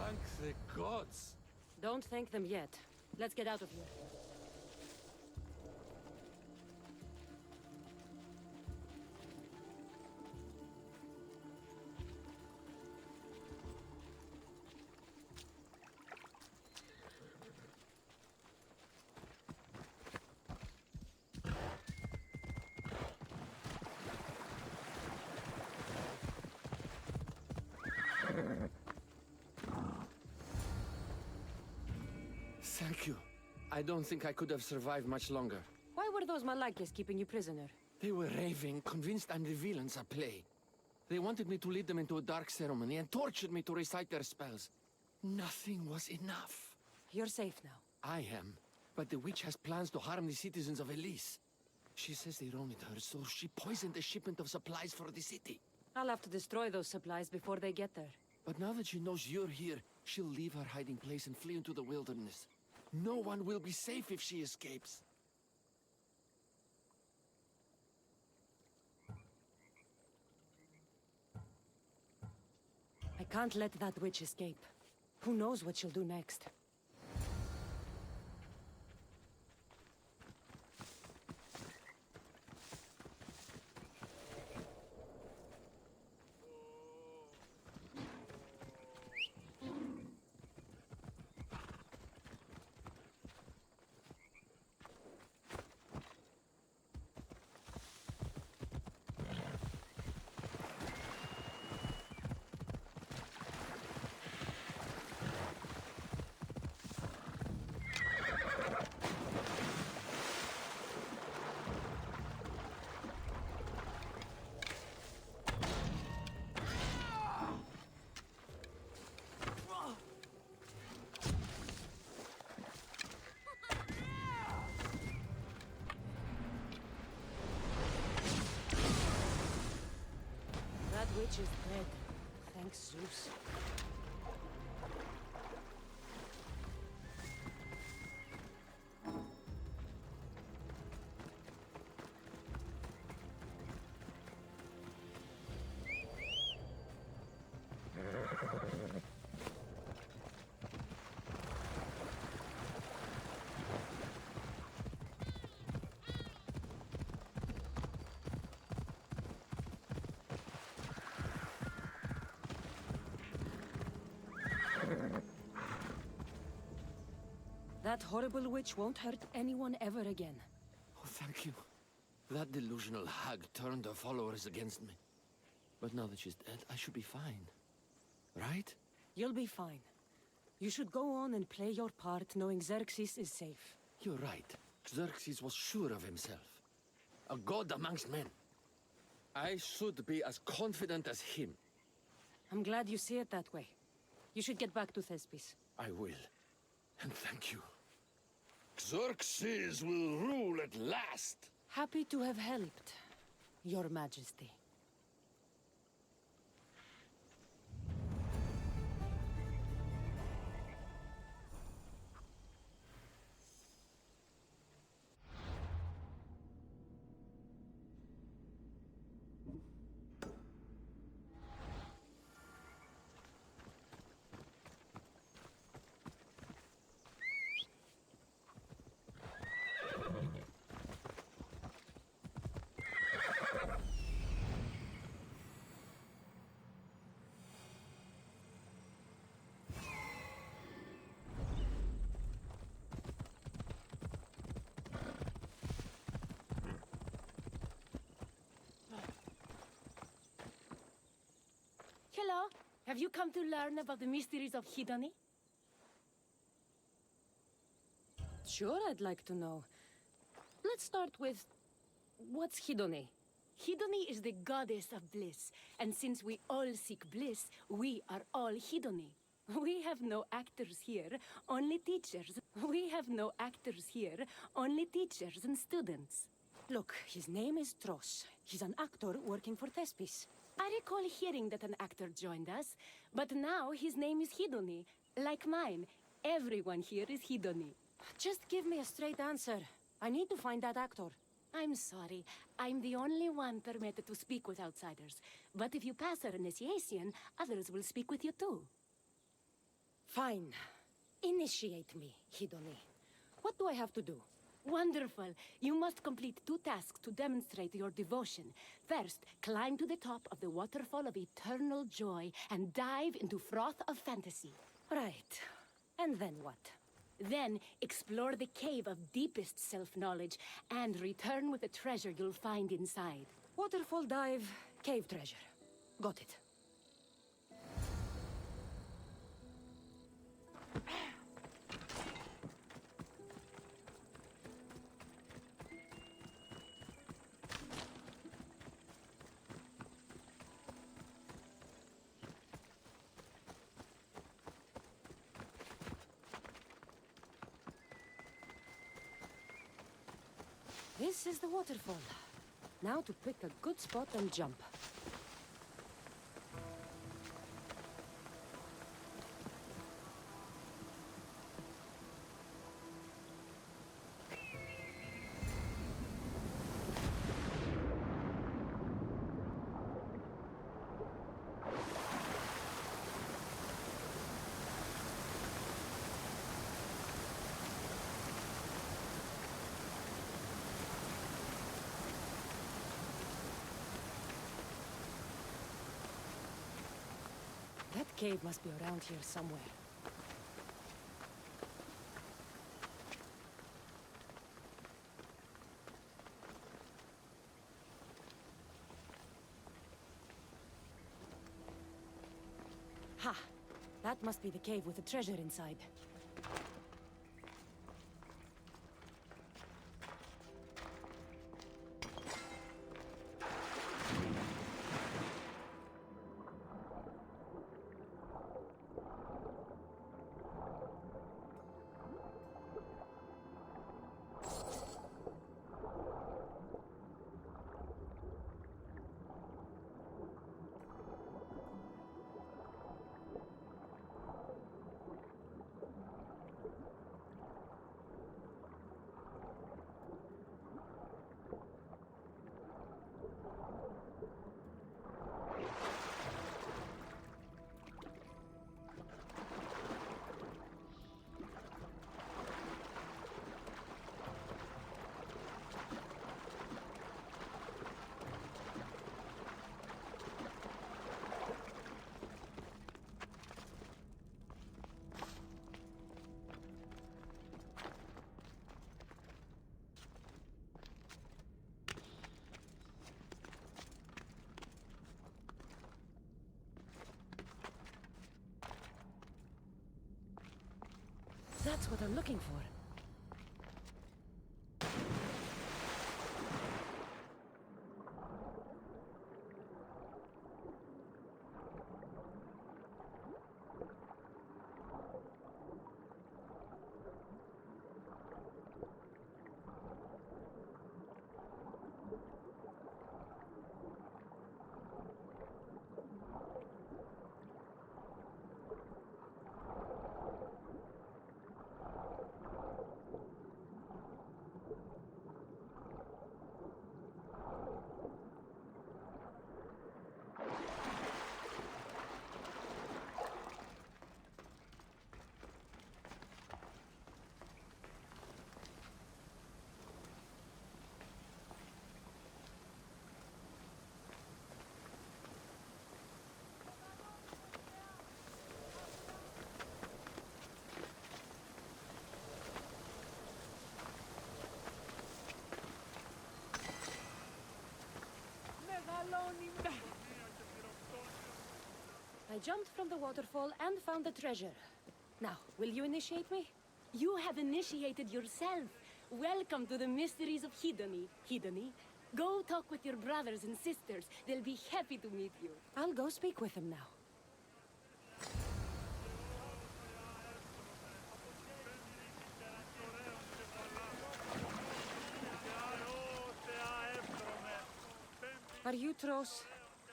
Speaker 7: Thank the gods!
Speaker 1: Don't thank them yet. Let's get out of here.
Speaker 11: I don't think I could have survived much longer.
Speaker 1: Why were those Malakas keeping you prisoner?
Speaker 11: They were raving, convinced I'm the villains at play. They wanted me to lead them into a dark ceremony and tortured me to recite their spells. Nothing was enough.
Speaker 1: You're safe now.
Speaker 11: I am, but the witch has plans to harm the citizens of Elise. She says they wronged her, so she poisoned the shipment of supplies for the city.
Speaker 1: I'll have to destroy those supplies before they get there.
Speaker 11: But now that she knows you're here, she'll leave her hiding place and flee into the wilderness. No one will be safe if she escapes.
Speaker 1: I can't let that witch escape. Who knows what she'll do next? That witch is dead. Thanks, Zeus. That horrible witch won't hurt anyone ever again.
Speaker 11: Oh, thank you. That delusional hag turned her followers against me. But now that she's dead, I should be fine. Right?
Speaker 1: You'll be fine. You should go on and play your part knowing Xerxes is safe.
Speaker 11: You're right. Xerxes was sure of himself. A god amongst men. I should be as confident as him.
Speaker 1: I'm glad you see it that way. You should get back to Thespis.
Speaker 11: I will. And thank you. Xerxes will rule at last!
Speaker 1: Happy to have helped, Your Majesty.
Speaker 12: Hello. Have you come to learn about the mysteries of Hedony?
Speaker 1: Sure, I'd like to know. Let's start with... what's Hedony?
Speaker 12: Hedony is the goddess of bliss, and since we all seek bliss, we are all Hedony. We have no actors here, only teachers. We have no actors here, only teachers and students.
Speaker 1: Look, his name is Tros. He's an actor working for Thespis.
Speaker 12: I recall hearing that an actor joined us, but now his name is Hedony. Like mine, everyone here is Hedony.
Speaker 1: Just give me a straight answer. I need to find that actor.
Speaker 12: I'm sorry. I'm the only one permitted to speak with outsiders. But if you pass our initiation, others will speak with you too.
Speaker 1: Fine. Initiate me, Hedony. What do I have to do?
Speaker 12: Wonderful. You must complete 2 tasks to demonstrate your devotion. First, climb to the top of the waterfall of eternal joy and dive into froth of fantasy.
Speaker 1: Right. And then what?
Speaker 12: Then, explore the cave of deepest self-knowledge and return with the treasure you'll find inside.
Speaker 1: Waterfall dive, cave treasure. Got it. This is the waterfall. Now to pick a good spot and jump. That cave must be around here somewhere. Ha! That must be the cave with the treasure inside. That's what I'm looking for. I jumped from the waterfall and found the treasure. Now, will you initiate me?
Speaker 12: You have initiated yourself. Welcome to the mysteries of Hedony. Hedony, go talk with your brothers and sisters. They'll be happy to meet you.
Speaker 1: I'll go speak with them now. Are you Tros?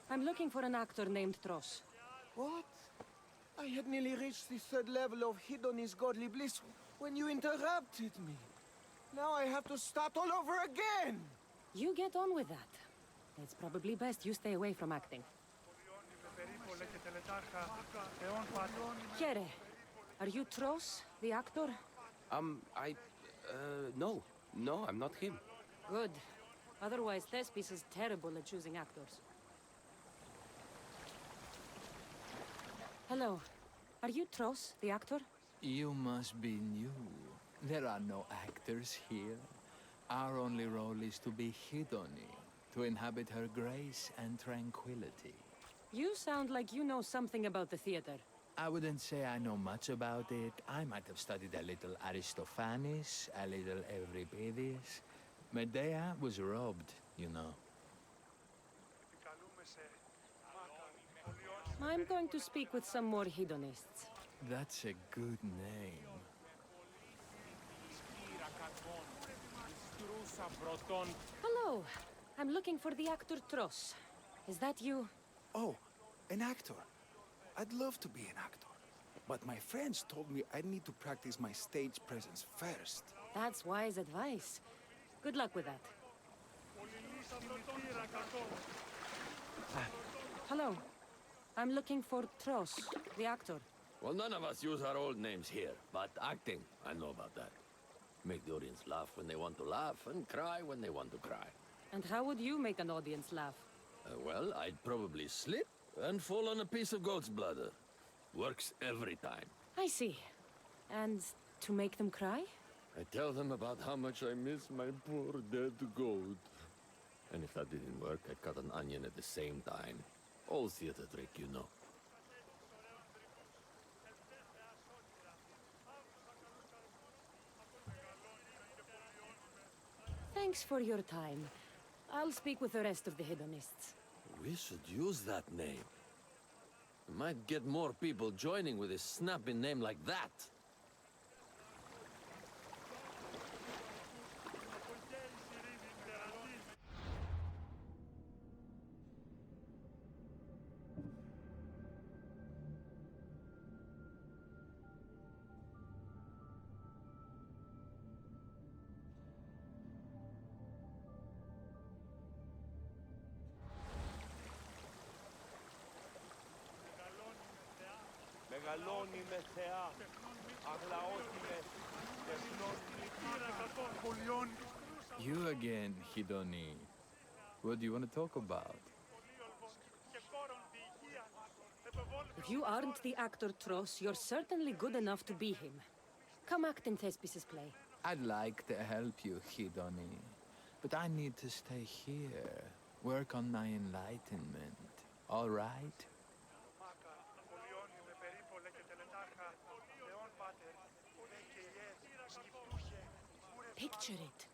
Speaker 1: I'm looking for an actor named Tros.
Speaker 10: What? I had nearly reached the third level of Hedony's godly bliss when you interrupted me. Now I have to start all over again!
Speaker 1: You get on with that. It's probably best you stay away from acting. Here, are you Tros, the actor?
Speaker 7: No. No, I'm not him.
Speaker 1: Good. Otherwise, Thespis is terrible at choosing actors. Hello. Are you Tros, the actor?
Speaker 13: You must be new. There are no actors here. Our only role is to be Hedony, to inhabit her grace and tranquility.
Speaker 1: You sound like you know something about the theater.
Speaker 13: I wouldn't say I know much about it. I might have studied a little Aristophanes, a little Euripides. Medea was robbed, you know.
Speaker 1: I'm going to speak with some more hedonists.
Speaker 13: That's a good name.
Speaker 1: Hello. I'm looking for the actor Tros. Is that you?
Speaker 14: Oh, an actor. I'd love to be an actor. But my friends told me I need to practice my stage presence first.
Speaker 1: That's wise advice. Good luck with that. Hello. I'm looking for Tros, the actor.
Speaker 11: Well, none of us use our old names here, but acting, I know about that. Make the audience laugh when they want to laugh, and cry when they want to cry.
Speaker 1: And how would you make an audience laugh?
Speaker 11: Well, I'd probably slip and fall on a piece of goat's bladder. Works every time.
Speaker 1: I see. And to make them cry?
Speaker 11: I tell them about how much I miss my poor dead goat. And if that didn't work, I'd cut an onion at the same time. Old theater trick, you know.
Speaker 1: Thanks for your time. I'll speak with the rest of the Hedonists.
Speaker 11: We should use that name. We might get more people joining with a snappy name like that.
Speaker 13: You again, Hedoni. What do you want to talk about?
Speaker 1: If you aren't the actor Tros, you're certainly good enough to be him. Come act in Thespis' play.
Speaker 13: I'd like to help you, Hedoni. But I need to stay here. Work on my enlightenment. All right?
Speaker 1: Picture it.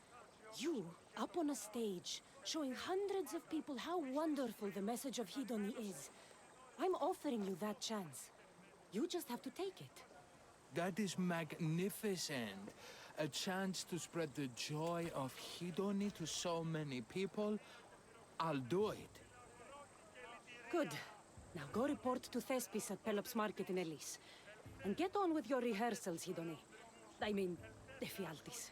Speaker 1: You, up on a stage, showing hundreds of people how wonderful the message of Hedoni is. I'm offering you that chance. You just have to take it.
Speaker 13: That is magnificent. A chance to spread the joy of Hedoni to so many people. I'll do it.
Speaker 1: Good. Now go report to Thespis at Pelops Market in Elis. And get on with your rehearsals, Hedoni. I mean, Ephialtis.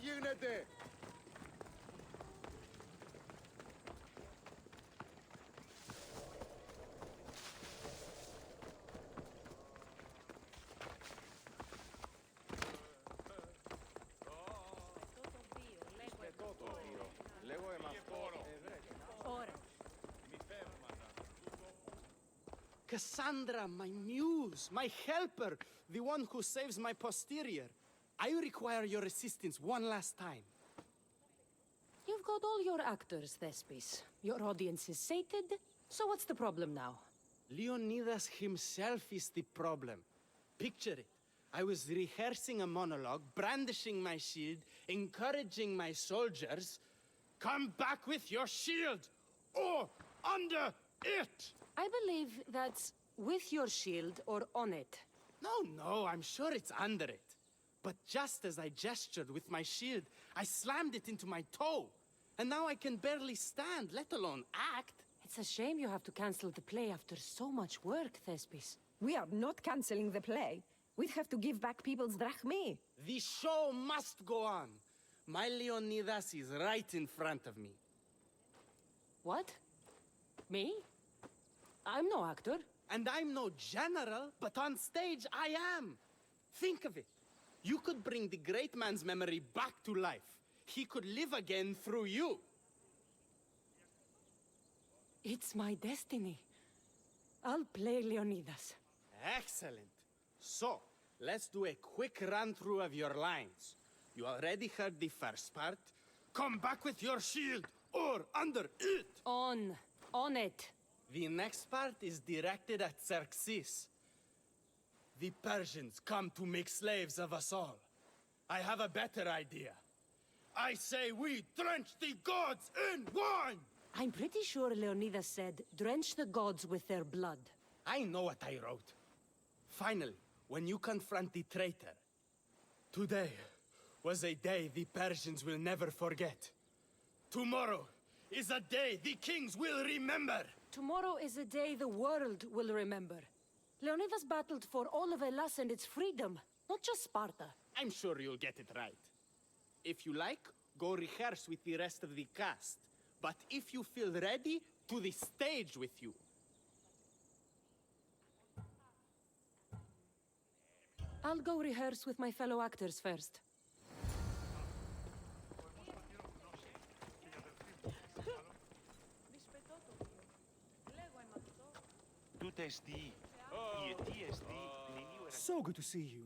Speaker 10: γίνεται!
Speaker 8: Cassandra, my muse, my helper, the one who saves my posterior. I require your assistance one last time.
Speaker 1: You've got all your actors, Thespis. Your audience is sated, so what's the problem now?
Speaker 8: Leonidas himself is the problem. Picture it. I was rehearsing a monologue, brandishing my shield, encouraging my soldiers. Come back with your shield! Or under it!
Speaker 1: I believe that's with your shield or on it.
Speaker 8: No, I'm sure it's under it. But just as I gestured with my shield, I slammed it into my toe. And now I can barely stand, let alone act.
Speaker 1: It's a shame you have to cancel the play after so much work, Thespis.
Speaker 2: We are not canceling the play. We'd have to give back people's drachmae.
Speaker 8: The show must go on. My Leonidas is right in front of me.
Speaker 1: What? Me? I'm no actor.
Speaker 8: And I'm no general, but on stage I am. Think of it. You could bring the great man's memory back to life. He could live again through you.
Speaker 2: It's my destiny. I'll play Leonidas.
Speaker 8: Excellent. So, let's do a quick run-through of your lines. You already heard the first part. Come back with your shield, or under it.
Speaker 2: On it.
Speaker 8: The next part is directed at Xerxes. The Persians come to make slaves of us all. I have a better idea. I say we drench the gods in wine!
Speaker 2: I'm pretty sure Leonidas said, drench the gods with their blood.
Speaker 8: I know what I wrote. Finally, when you confront the traitor, today was a day the Persians will never forget. Tomorrow is a day the kings will remember.
Speaker 2: Tomorrow is a day the world will remember. Leonidas battled for all of Hellas and its freedom, not just Sparta.
Speaker 8: I'm sure you'll get it right. If you like, go rehearse with the rest of the cast. But if you feel ready, to the stage with you.
Speaker 2: I'll go rehearse with my fellow actors first.
Speaker 9: So good to see you.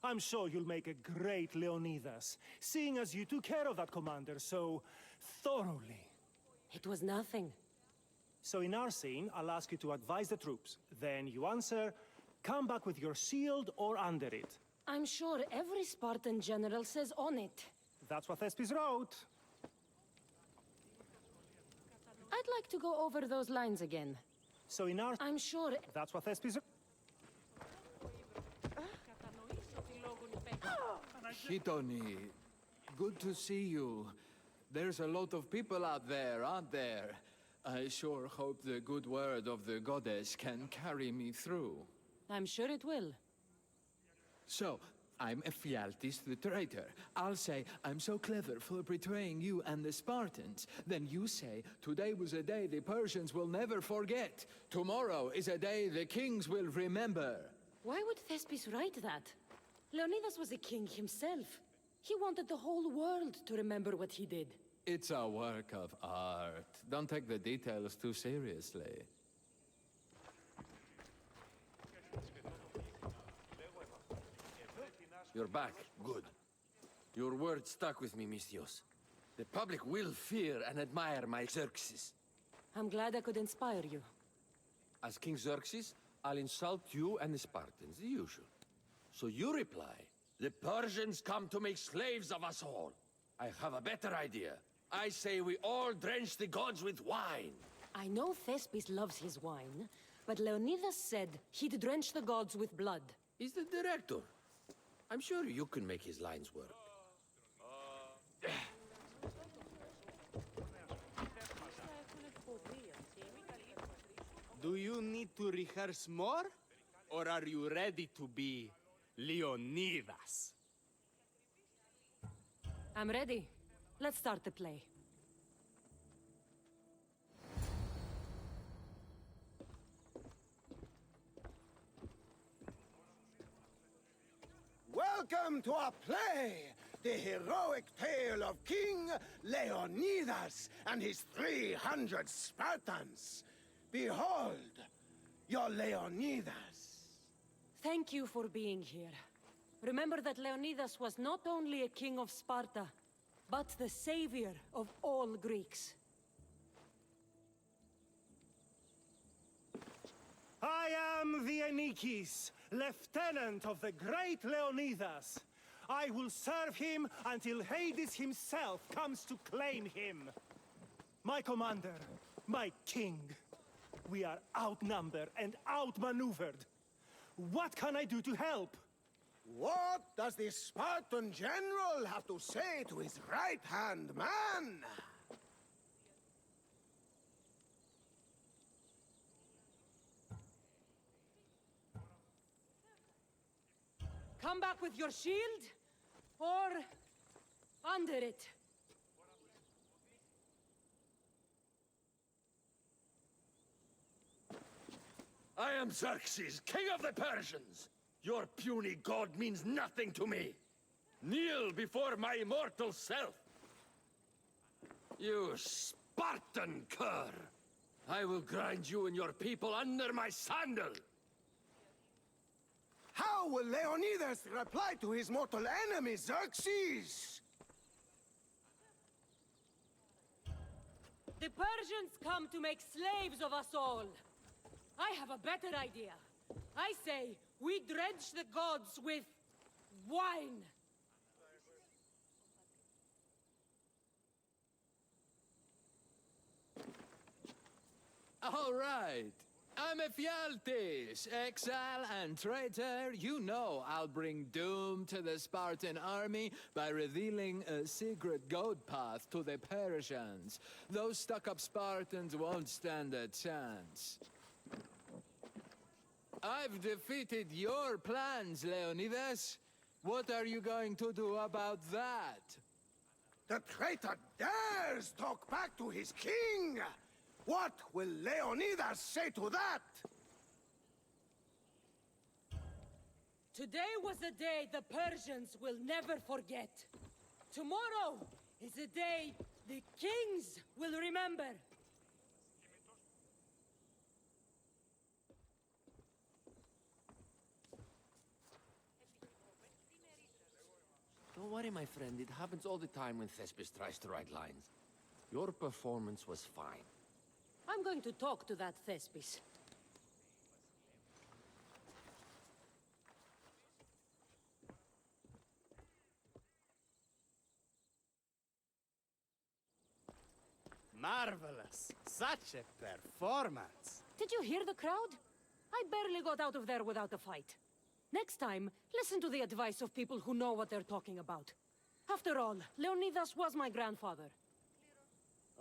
Speaker 9: I'm sure you'll make a great Leonidas, seeing as you took care of that commander so thoroughly.
Speaker 2: It was nothing.
Speaker 9: So in our scene, I'll ask you to advise the troops. Then you answer, come back with your shield or under it.
Speaker 2: I'm sure every Spartan general says on it.
Speaker 9: That's what Thespis wrote.
Speaker 2: I'd like to go over those lines again.
Speaker 9: So in our...
Speaker 2: I'm sure...
Speaker 9: That's what Thespis...
Speaker 13: Hedoni, good to see you. There's a lot of people out there, aren't there? I sure hope the good word of the goddess can carry me through.
Speaker 2: I'm sure it will.
Speaker 13: So, I'm Ephialtes the traitor. I'll say, I'm so clever for betraying you and the Spartans. Then you say, today was a day the Persians will never forget. Tomorrow is a day the kings will remember.
Speaker 2: Why would Thespis write that? Leonidas was a king himself. He wanted the whole world to remember what he did.
Speaker 13: It's a work of art. Don't take the details too seriously.
Speaker 11: You're back. Good. Your word stuck with me, Misthios. The public will fear and admire my Xerxes.
Speaker 2: I'm glad I could inspire you.
Speaker 11: As King Xerxes, I'll insult you and the Spartans, the usual. So you reply, the Persians come to make slaves of us all. I have a better idea. I say we all drench the gods with wine.
Speaker 2: I know Thespis loves his wine, but Leonidas said he'd drench the gods with blood.
Speaker 11: He's the director. I'm sure you can make his lines work.
Speaker 8: Do you need to rehearse more? Or are you ready to be Leonidas?
Speaker 2: I'm ready. Let's start the play.
Speaker 6: Welcome to our play, the heroic tale of King Leonidas and his 300 Spartans. Behold, your Leonidas.
Speaker 2: Thank you for being here. Remember that Leonidas was not only a king of Sparta, but the savior of all Greeks.
Speaker 9: I am the Anikis, lieutenant of the great Leonidas. I will serve him until Hades himself comes to claim him. My commander, my king, we are outnumbered and outmaneuvered. What can I do to help?
Speaker 6: What does the Spartan general have to say to his right-hand man?
Speaker 2: Come back with your shield, or under it.
Speaker 11: I am Xerxes, king of the Persians. Your puny god means nothing to me. Kneel before my immortal self. You Spartan cur! I will grind you and your people under my sandal!
Speaker 10: How will Leonidas reply to his mortal enemy, Xerxes?
Speaker 12: The Persians come to make slaves of us all. I have a better idea. I say, we drench the gods with wine.
Speaker 13: All right. I'm Ephialtes, exile and traitor. You know I'll bring doom to the Spartan army by revealing a secret goat path to the Persians. Those stuck-up Spartans won't stand a chance. I've defeated your plans, Leonidas. What are you going to do about that?
Speaker 10: The traitor dares talk back to his king! What will Leonidas say to that?
Speaker 12: Today was a day the Persians will never forget. Tomorrow is a day the kings will remember.
Speaker 11: Don't worry, my friend. It happens all the time when Thespis tries to write lines. Your performance was fine.
Speaker 12: I'm going to talk to that Thespis.
Speaker 8: Marvelous. Such a performance.
Speaker 12: Did you hear the crowd? I barely got out of there without a fight. Next time, listen to the advice of people who know what they're talking about. After all, Leonidas was my grandfather.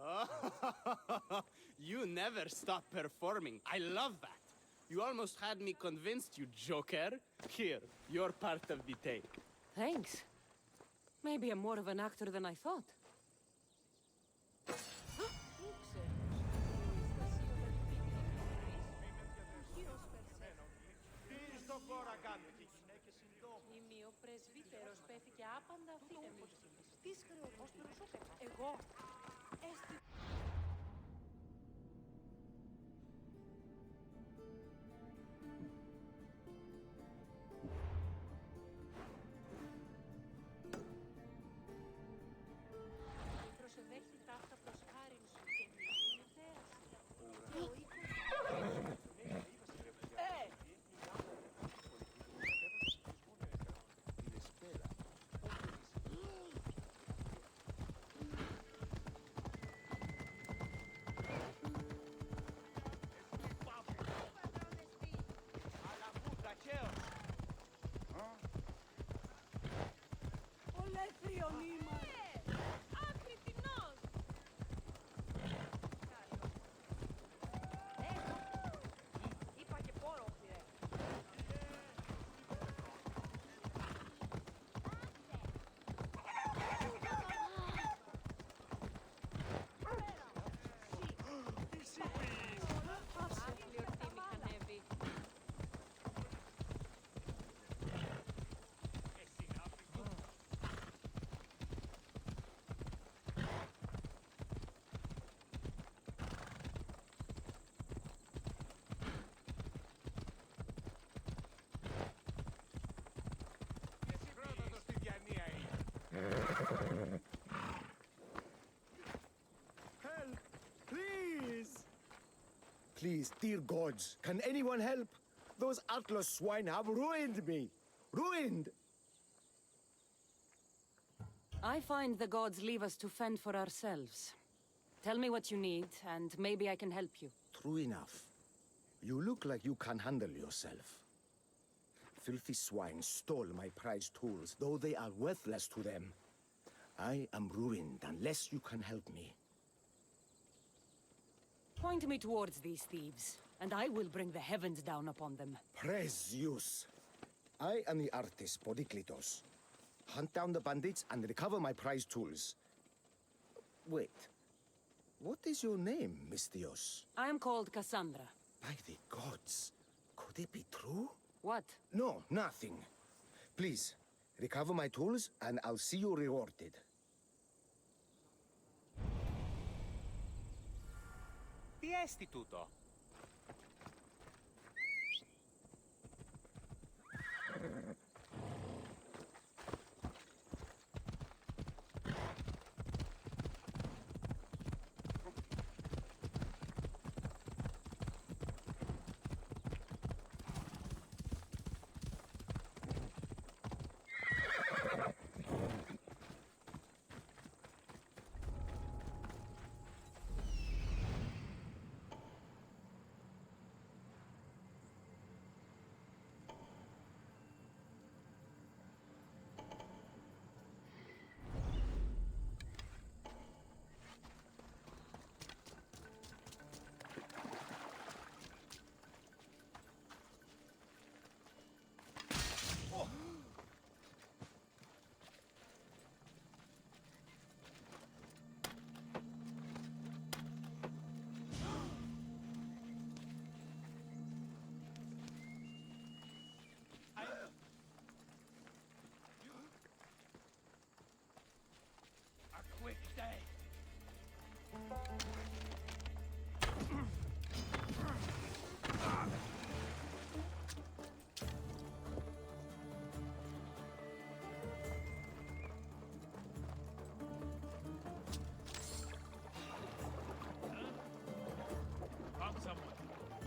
Speaker 8: Oh, you never stop performing. I love that. You almost had me convinced, you joker. Here, you're part of the take.
Speaker 12: Thanks. Maybe I'm more of an actor than I thought. Εγώ. Προσεδέχει ταύτα προς χάριν σου και μη θέαση.
Speaker 6: Help! Please! Please, dear gods, can anyone help? Those Atlas swine have ruined me! Ruined!
Speaker 12: I find the gods leave us to fend for ourselves. Tell me what you need, and maybe I can help you.
Speaker 6: True enough. You look like you can handle yourself. Filthy swine stole my prized tools, though they are worthless to them. I am ruined unless you can help me.
Speaker 12: Point me towards these thieves, and I will bring the heavens down upon them.
Speaker 6: Praise Zeus! I am the artist Podiklitos. Hunt down the bandits and recover my prized tools. Wait. What is your name, Miss Theos?
Speaker 12: I am called Cassandra.
Speaker 6: By the gods! Could it be true?
Speaker 1: What?
Speaker 6: No, nothing. Please, recover my tools, and I'll see you rewarded.
Speaker 15: Τι έστι τούτο?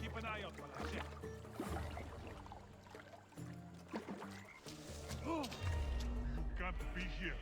Speaker 9: Keep an eye out while I check. You can't be here.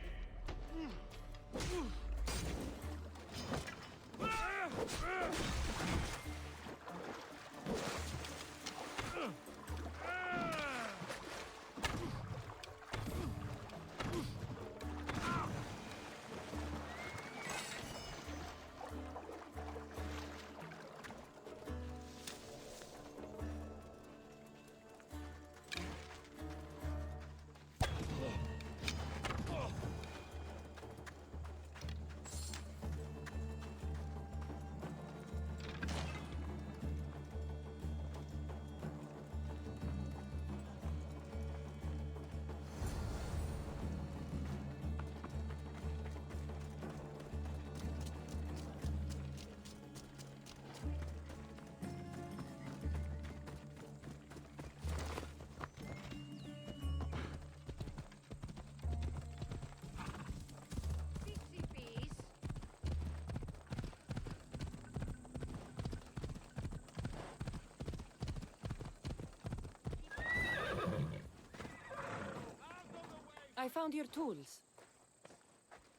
Speaker 1: I found your tools.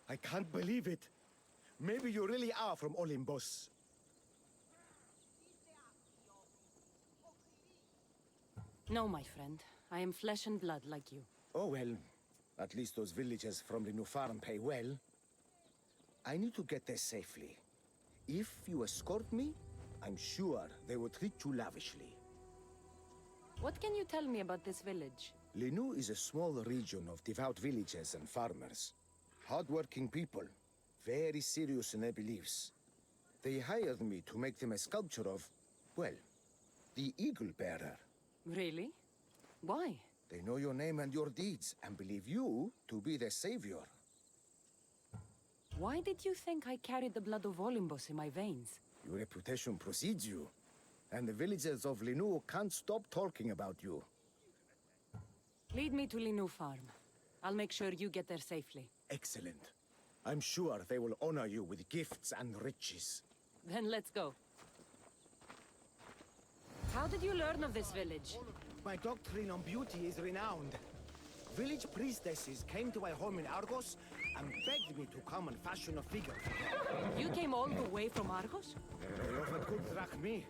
Speaker 6: I can't believe it. Maybe you really are from Olympus.
Speaker 1: No, my friend. I am flesh and blood like you.
Speaker 6: Oh, well. At least those villagers from the new farm pay well. I need to get there safely. If you escort me, I'm sure they will treat you lavishly.
Speaker 1: What can you tell me about this village?
Speaker 6: Linu is a small region of devout villagers and farmers. Hard-working people, very serious in their beliefs. They hired me to make them a sculpture of, well, the Eagle Bearer.
Speaker 1: Really? Why?
Speaker 6: They know your name and your deeds, and believe you to be their savior.
Speaker 1: Why did you think I carried the blood of Olympus in my veins?
Speaker 6: Your reputation precedes you, and the villagers of Linu can't stop talking about you.
Speaker 1: Lead me to Linu Farm. I'll make sure you get there safely.
Speaker 6: Excellent. I'm sure they will honor you with gifts and riches.
Speaker 1: Then let's go. How did you learn of this village?
Speaker 6: My doctrine on beauty is renowned. Village priestesses came to my home in Argos and begged me to come and fashion a figure for them.
Speaker 1: You came all the way from Argos?
Speaker 6: They offered good drachmi.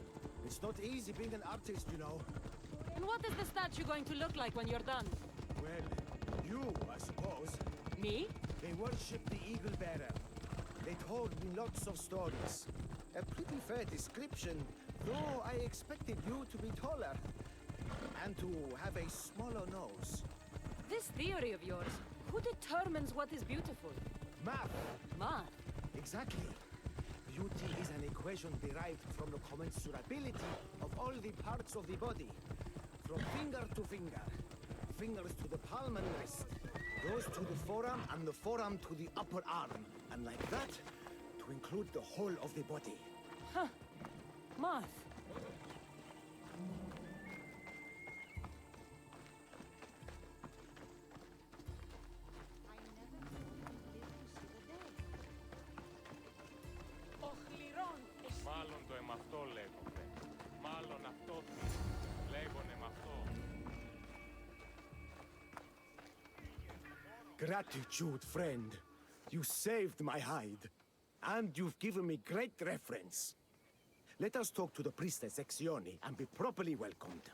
Speaker 6: It's not easy being an artist, you know.
Speaker 1: And what is the statue going to look like when you're done?
Speaker 6: Well, you, I suppose.
Speaker 1: Me?
Speaker 6: They worship the Eagle Bearer. They told me lots of stories. A pretty fair description, though I expected you to be taller. And to have a smaller nose.
Speaker 1: This theory of yours, who determines what is beautiful?
Speaker 6: Math.
Speaker 1: Math?
Speaker 6: Exactly. Beauty is an equation derived from the commensurability of all the parts of the body. From finger to finger. Fingers to the palm and wrist. Those to the forearm and the forearm to the upper arm. And like that, to include the whole of the body.
Speaker 1: Huh. Moth.
Speaker 16: Μάλλον το εμαυτό λέγονται. Μάλλον αυτό λέγονε μ' αυτό.
Speaker 6: Gratitude, friend. You saved my hide. And you've given me great reference. Let us talk to the priestess Exioni and be properly welcomed.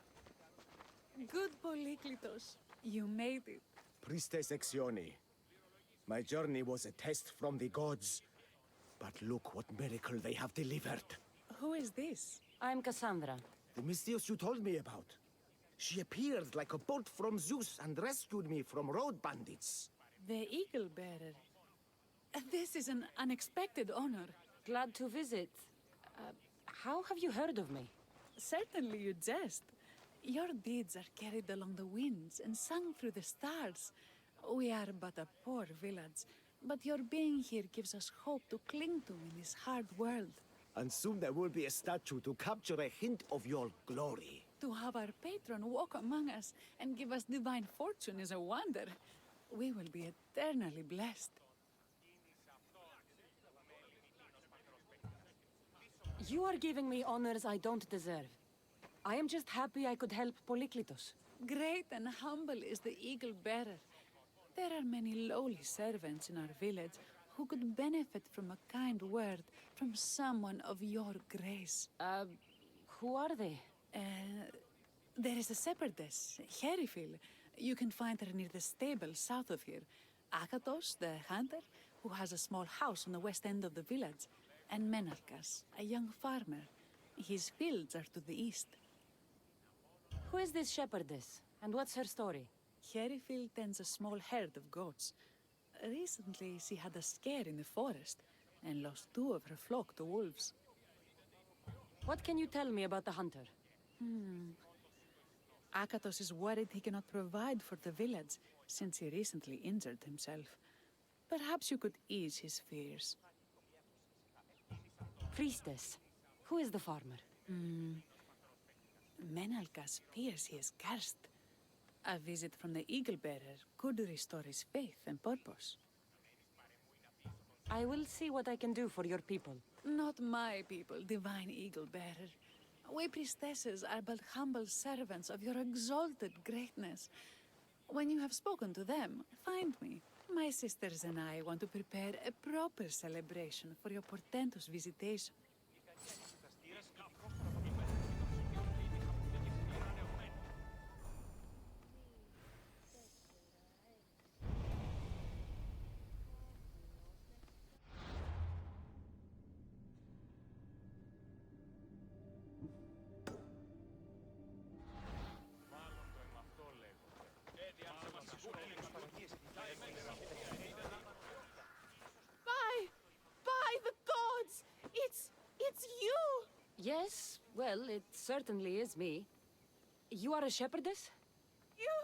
Speaker 17: Good, Polyklitos. You made it.
Speaker 6: Priestess Exioni, my journey was a test from the gods. But look what miracle they have delivered.
Speaker 17: Who is this?
Speaker 1: I'm Cassandra.
Speaker 6: The Mystios you told me about. She appeared like a bolt from Zeus and rescued me from road bandits.
Speaker 17: The Eagle Bearer. This is an unexpected honor.
Speaker 1: Glad to visit. How have you heard of me?
Speaker 17: Certainly you jest. Your deeds are carried along the winds and sung through the stars. We are but a poor village, but your being here gives us hope to cling to in this hard world.
Speaker 6: And soon there will be a statue to capture a hint of your glory.
Speaker 17: To have our patron walk among us and give us divine fortune is a wonder. We will be eternally blessed.
Speaker 1: You are giving me honors I don't deserve. I am just happy I could help Polyklitos.
Speaker 17: Great and humble is the Eagle Bearer. There are many lowly servants in our village who could benefit from a kind word from someone of your grace.
Speaker 1: Who are they?
Speaker 17: There is a shepherdess, Herifil. You can find her near the stable south of here. Akatos, the hunter, who has a small house on the west end of the village. And Menalkas, a young farmer. His fields are to the east.
Speaker 1: Who is this shepherdess? And what's her story?
Speaker 17: Herifil tends a small herd of goats. Recently, she had a scare in the forest and lost 2 of her flock to wolves.
Speaker 1: What can you tell me about the hunter?
Speaker 17: Akatos is worried he cannot provide for the village since he recently injured himself. Perhaps you could ease his fears.
Speaker 1: Priestess, who is the farmer?
Speaker 17: Menalkas fears he is cursed. A visit from the Eagle Bearer could restore his faith and purpose.
Speaker 1: I will see what I can do for your people.
Speaker 17: Not my people, Divine Eagle Bearer. We priestesses are but humble servants of your exalted greatness. When you have spoken to them, find me. My sisters and I want to prepare a proper celebration for your portentous visitation.
Speaker 3: By the gods! It's you!
Speaker 1: Yes, well, it certainly is me. You are a shepherdess?
Speaker 3: You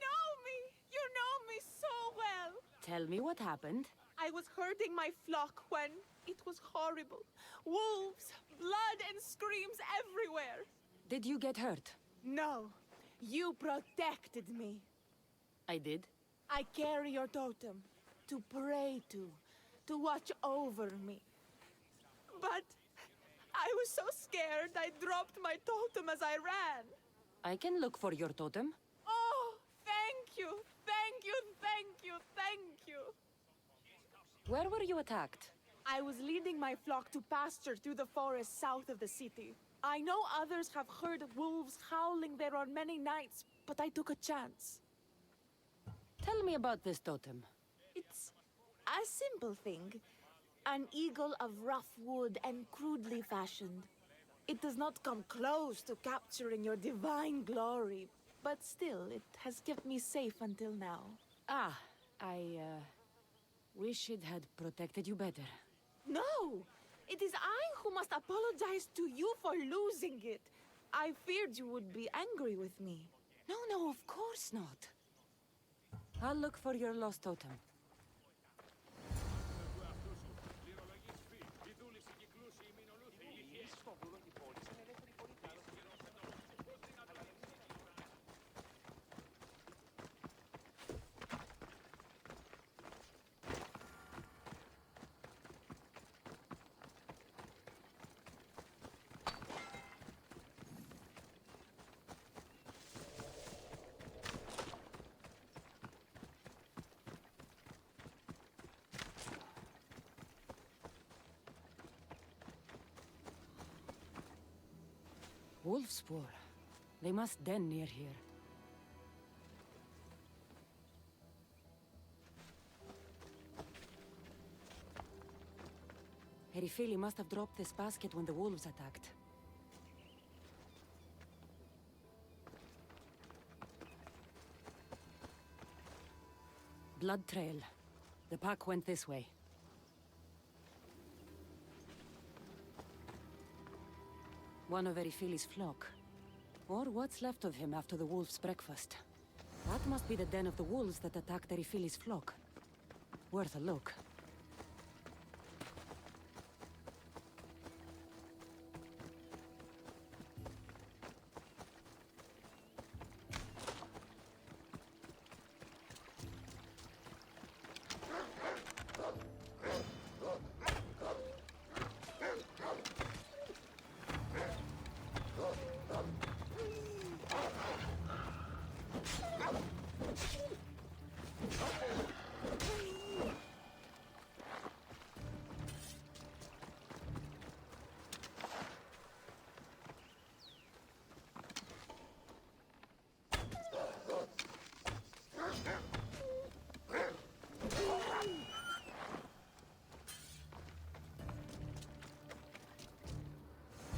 Speaker 3: know me! You know me so well!
Speaker 1: Tell me what happened.
Speaker 3: I was herding my flock when it was horrible. Wolves, blood and screams everywhere.
Speaker 1: Did you get hurt?
Speaker 3: No, you protected me.
Speaker 1: I did?
Speaker 3: I carry your totem to pray to watch over me. But I was so scared I dropped my totem as I ran.
Speaker 1: I can look for your totem.
Speaker 3: Oh, thank you, thank you, thank you, thank you.
Speaker 1: Where were you attacked?
Speaker 3: I was leading my flock to pasture through the forest south of the city. I know others have heard wolves howling there on many nights, but I took a chance.
Speaker 1: Tell me about this totem.
Speaker 3: It's a simple thing. An eagle of rough wood and crudely fashioned. It does not come close to capturing your divine glory, but still, it has kept me safe until now.
Speaker 1: I wish it had protected you better.
Speaker 3: No! It is I who must apologize to you for losing it. I feared you would be angry with me.
Speaker 1: No, no, of course not. I'll look for your lost totem. Wolf spoor. They must den near here. Herifeli must have dropped this basket when the wolves attacked. Blood trail. The pack went this way. One of Erifili's flock. Or what's left of him after the wolf's breakfast. That must be the den of the wolves that attacked Erifili's flock. Worth a look.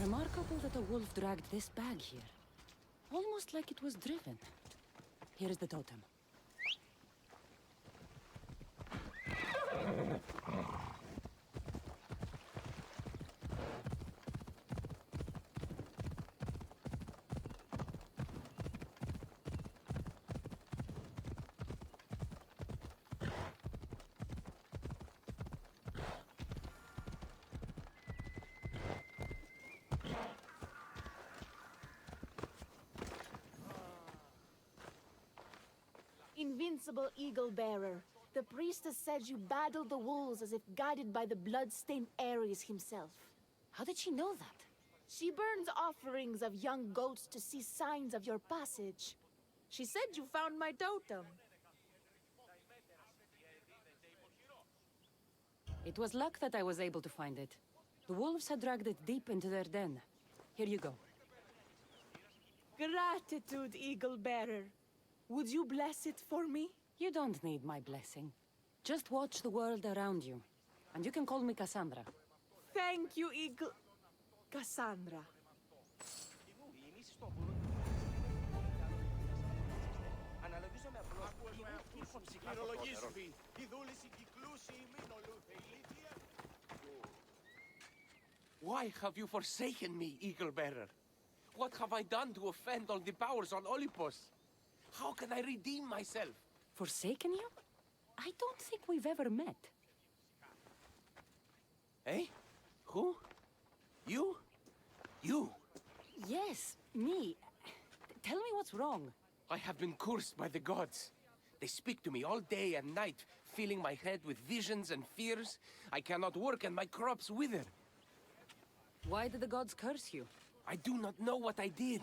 Speaker 1: Remarkable that a wolf dragged this bag here. Almost like it was driven. Here is the totem.
Speaker 3: Invincible Eagle Bearer, the priestess said you battled the wolves as if guided by the blood-stained Ares himself.
Speaker 1: How did she know that?
Speaker 3: She burns offerings of young goats to see signs of your passage. She said you found my totem.
Speaker 1: It was luck that I was able to find it. The wolves had dragged it deep into their den. Here you go.
Speaker 3: Gratitude, Eagle Bearer. Would you bless it for me?
Speaker 1: You don't need my blessing. Just watch the world around you. And you can call me Cassandra.
Speaker 3: Thank you, Eagle... Cassandra.
Speaker 7: Why have you forsaken me, Eagle Bearer? What have I done to offend all the powers on Olympus? How can I redeem myself?
Speaker 1: Forsaken you? I don't think we've ever met.
Speaker 7: Eh? Who? You? You?
Speaker 1: Yes, me. Tell me what's wrong.
Speaker 7: I have been cursed by the gods. They speak to me all day and night, filling my head with visions and fears. I cannot work and my crops wither.
Speaker 1: Why did the gods curse you?
Speaker 7: I do not know what I did.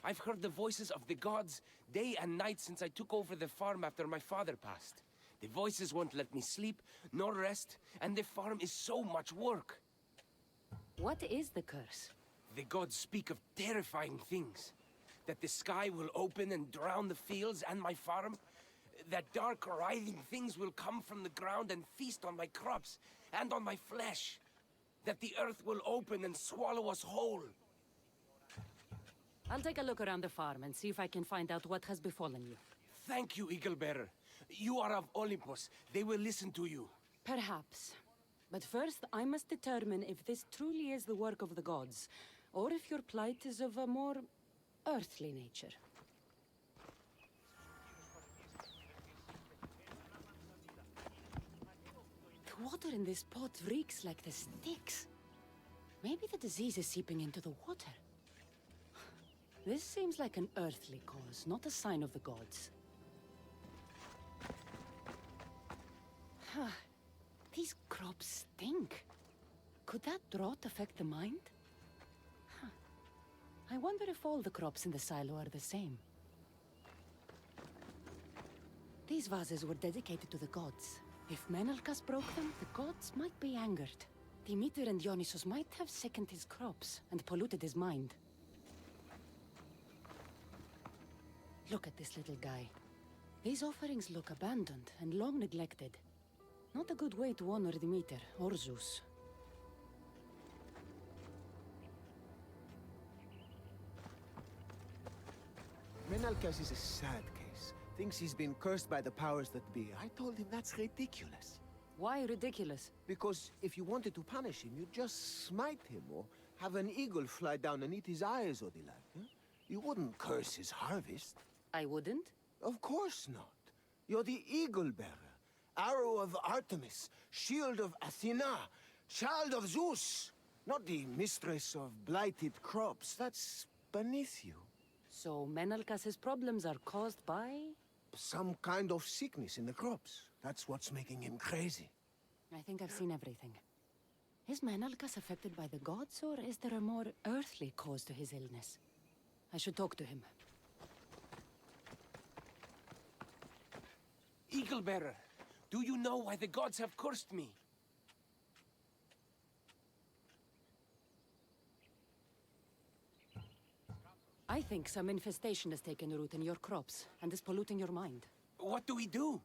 Speaker 7: I've heard the voices of the gods day and night since I took over the farm after my father passed. The voices won't let me sleep, nor rest, and the farm is so much work.
Speaker 1: What is the curse?
Speaker 7: The gods speak of terrifying things. That the sky will open and drown the fields and my farm. That dark, writhing things will come from the ground and feast on my crops and on my flesh. That the earth will open and swallow us whole.
Speaker 1: I'll take a look around the farm and see if I can find out what has befallen you.
Speaker 7: Thank you, Eagle Bearer. You are of Olympus. They will listen to you.
Speaker 1: Perhaps. But first, I must determine if this truly is the work of the gods, or if your plight is of a more earthly nature. water in this pot reeks like the sticks. Maybe the disease is seeping into the water. This seems like an earthly cause, not a sign of the gods. These crops stink. Could that drought affect the mind? I wonder if all the crops in the silo are the same. These vases were dedicated to the gods. If Menalcas broke them, the gods might be angered. Demeter and Dionysus might have sickened his crops and polluted his mind. Look at this little guy. These offerings look abandoned and long neglected. Not a good way to honor Demeter or Zeus.
Speaker 6: Menalcas is a sad case. Thinks he's been cursed by the powers that be. I told him that's ridiculous.
Speaker 1: Why ridiculous?
Speaker 6: Because if you wanted to punish him, you'd just smite him or have an eagle fly down and eat his eyes or the like. Huh? You wouldn't curse his harvest.
Speaker 1: I wouldn't?
Speaker 6: Of course not. You're the eagle bearer. Arrow of Artemis, shield of Athena, child of Zeus. Not the mistress of blighted crops. That's beneath you.
Speaker 1: So Menalcas' problems are caused by?
Speaker 6: Some kind of sickness in the crops. That's what's making him crazy.
Speaker 1: I think I've seen everything. Is Menalcas affected by the gods, or is there a more earthly cause to his illness? I should talk to him.
Speaker 18: Eagle Bearer, do you know why the gods have cursed me?
Speaker 1: I think some infestation has taken root in your crops and is polluting your mind.
Speaker 18: What do we do?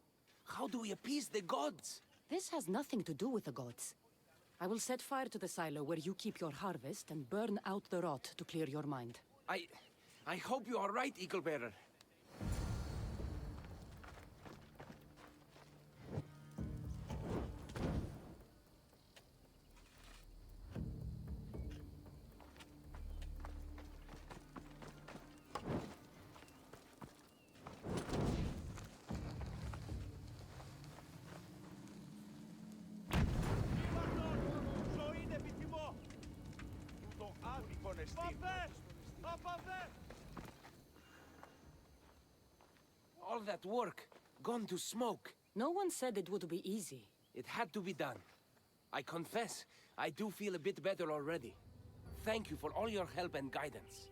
Speaker 18: How do we appease the gods?
Speaker 1: This has nothing to do with the gods. I will set fire to the silo where you keep your harvest and burn out the rot to clear your mind.
Speaker 18: I hope you are right, Eagle Bearer. All that work, gone to smoke.
Speaker 1: No one said it would be easy.
Speaker 18: It had to be done. I confess, I do feel a bit better already. Thank you for all your help and guidance.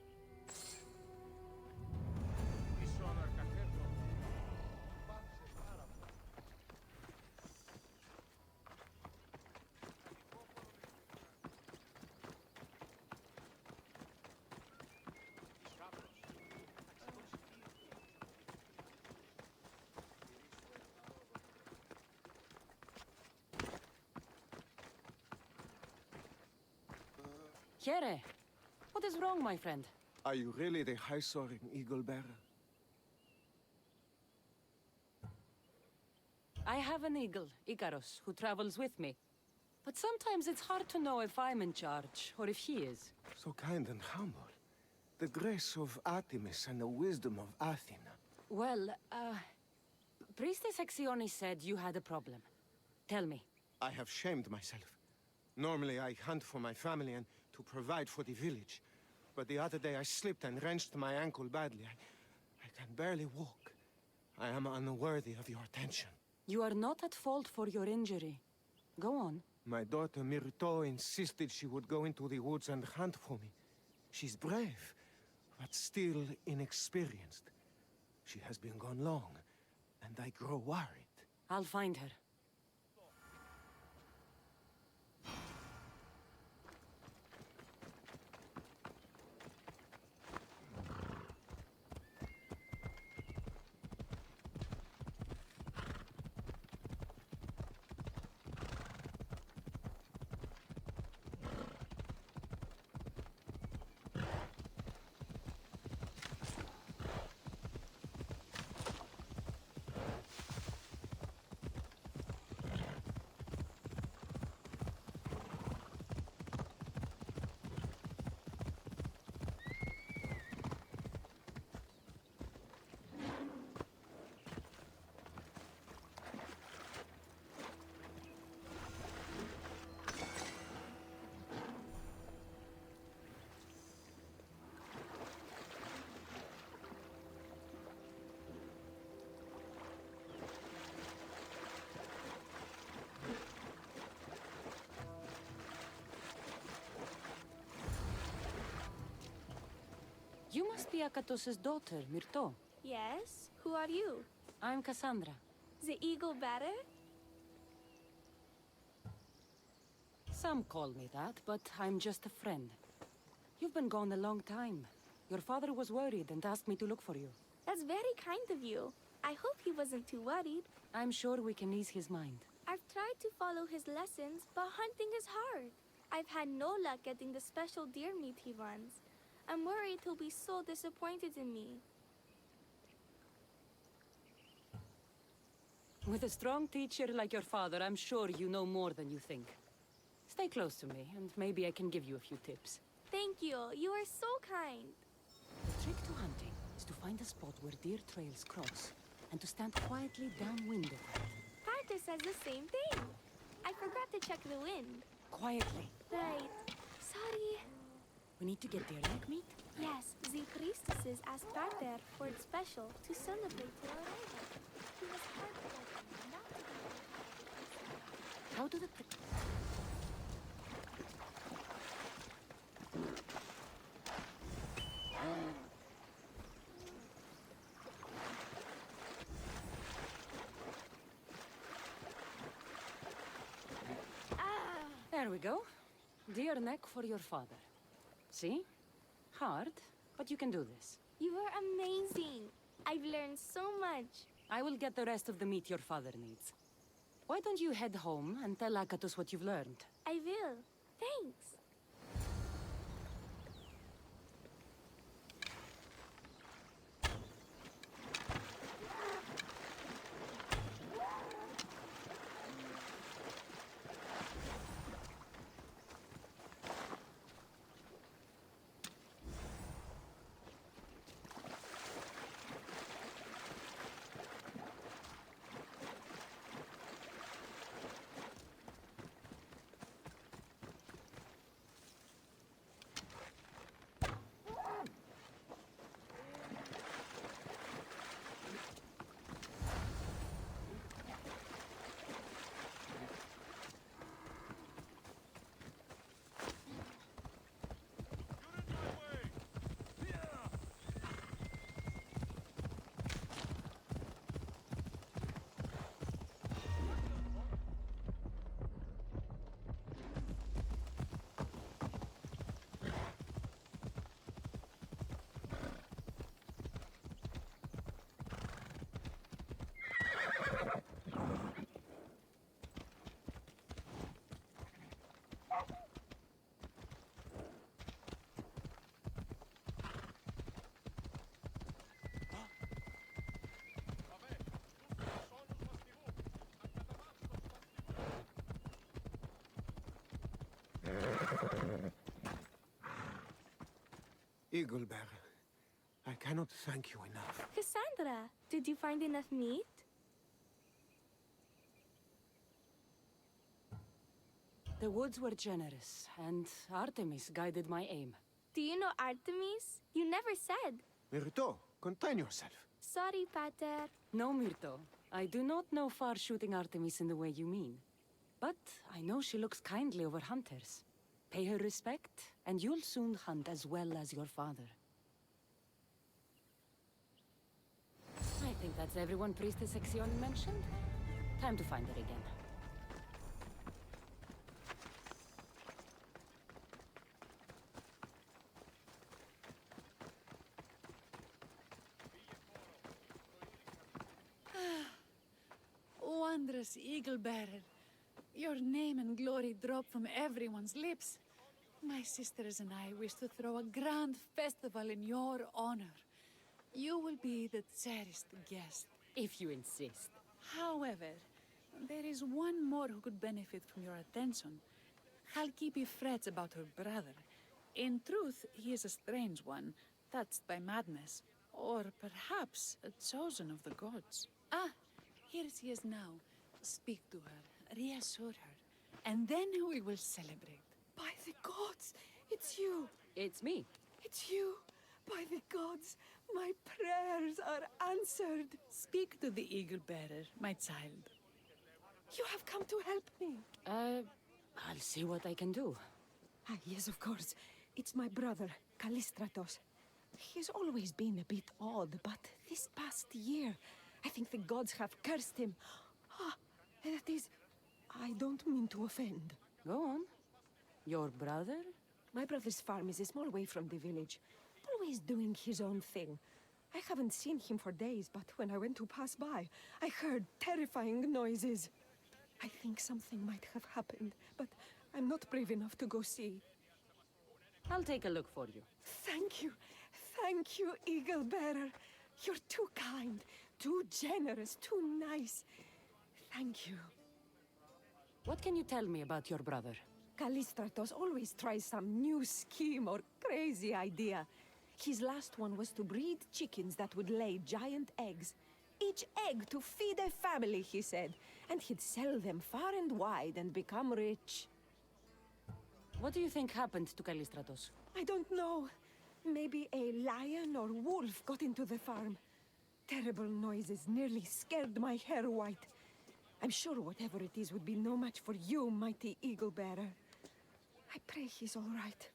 Speaker 1: Here, what is wrong, my friend?
Speaker 6: Are you really the high-soaring eagle bearer?
Speaker 1: I have an eagle, Icarus, who travels with me. But sometimes it's hard to know if I'm in charge, or if he is.
Speaker 6: So kind and humble. The grace of Artemis and the wisdom of Athena.
Speaker 1: Well, Priestess Hexione said you had a problem. Tell me.
Speaker 6: I have shamed myself. Normally I hunt for my family and to provide for the village. But the other day I slipped and wrenched my ankle badly. I can barely walk. I am unworthy of your attention.
Speaker 1: You are not at fault for your injury. Go on.
Speaker 6: My daughter Myrto insisted she would go into the woods and hunt for me. She's brave, but still inexperienced. She has been gone long, and I grow worried.
Speaker 1: I'll find her. must be Akatos's daughter, Myrto.
Speaker 4: Yes? Who are you?
Speaker 1: I'm Cassandra.
Speaker 4: The eagle bearer?
Speaker 1: Some call me that, but I'm just a friend. You've been gone a long time. Your father was worried and asked me to look for you.
Speaker 4: That's very kind of you. I hope he wasn't too worried.
Speaker 1: I'm sure we can ease his mind.
Speaker 4: I've tried to follow his lessons, but hunting is hard. I've had no luck getting the special deer meat he wants. I'm worried he'll be so disappointed in me.
Speaker 1: With a strong teacher like your father, I'm sure you know more than you think. Stay close to me, and maybe I can give you a few tips.
Speaker 4: Thank you. You are so kind.
Speaker 1: The trick to hunting is to find a spot where deer trails cross, and to stand quietly downwind of it.
Speaker 4: Carter says the same thing. I forgot to check the wind.
Speaker 1: Quietly.
Speaker 4: Right. Sorry.
Speaker 1: We need to get deer neck meat?
Speaker 4: Yes, the priestesses asked Carter for it special to celebrate your arrival. He was heartbroken not to be.
Speaker 1: How do the... There we go. Deer neck for your father. See? Hard, but you can do this.
Speaker 4: You are amazing. I've learned so much.
Speaker 1: I will get the rest of the meat your father needs. Why don't you head home and tell Akatos what you've learned?
Speaker 4: I will. Thanks.
Speaker 6: Eagle Bearer, I cannot thank you enough.
Speaker 4: Cassandra, did you find enough meat?
Speaker 1: The woods were generous, and Artemis guided my aim.
Speaker 4: Do you know Artemis? You never said.
Speaker 6: Myrto, contain yourself.
Speaker 4: Sorry, Pater.
Speaker 1: No, Myrto. I do not know far-shooting Artemis in the way you mean. But I know she looks kindly over hunters. Pay her respect, and you'll soon hunt as well as your father. I think that's everyone Priestess Sexion mentioned. Time to find her again.
Speaker 17: Wondrous Eagle Bearer. Your name and glory drop from everyone's lips. My sisters and I wish to throw a grand festival in your honor. You will be the cherished guest.
Speaker 1: If you insist.
Speaker 17: However, there is one more who could benefit from your attention. Halkipi frets about her brother. In truth, he is a strange one, touched by madness. Or perhaps a chosen of the gods. Ah, here she is now. Speak to her, reassure her, and then we will celebrate.
Speaker 2: By the gods, it's you.
Speaker 1: It's me.
Speaker 2: It's you. By the gods, my prayers are answered.
Speaker 17: Speak to the Eagle Bearer, my child.
Speaker 2: You have come to help me.
Speaker 1: I'll see what I can do.
Speaker 2: Ah, yes, of course. It's my brother, Callistratos. He's always been a bit odd, but this past year, I think the gods have cursed him. Ah, that is... I don't mean to offend.
Speaker 1: Go on. Your brother?
Speaker 2: My brother's farm is a small way from the village. Always doing his own thing. I haven't seen him for days, but when I went to pass by, I heard terrifying noises. I think something might have happened, but I'm not brave enough to go see.
Speaker 1: I'll take a look for you.
Speaker 2: Thank you. Thank you, Eagle Bearer. You're too kind, too generous, too nice. Thank you.
Speaker 1: What can you tell me about your brother?
Speaker 2: Callistratos always tries some new scheme or crazy idea. His last one was to breed chickens that would lay giant eggs. Each egg to feed a family, he said. And he'd sell them far and wide and become rich.
Speaker 1: What do you think happened to Callistratos?
Speaker 2: I don't know. Maybe a lion or wolf got into the farm. Terrible noises nearly scared my hair white. I'm sure whatever it is would be no match for you, mighty Eagle Bearer. I pray he's all right.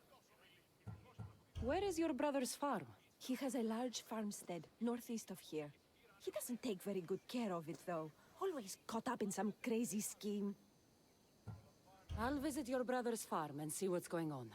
Speaker 1: Where is your brother's farm?
Speaker 2: He has a large farmstead northeast of here. He doesn't take very good care of it, though. Always caught up in some crazy scheme.
Speaker 1: I'll visit your brother's farm and see what's going on.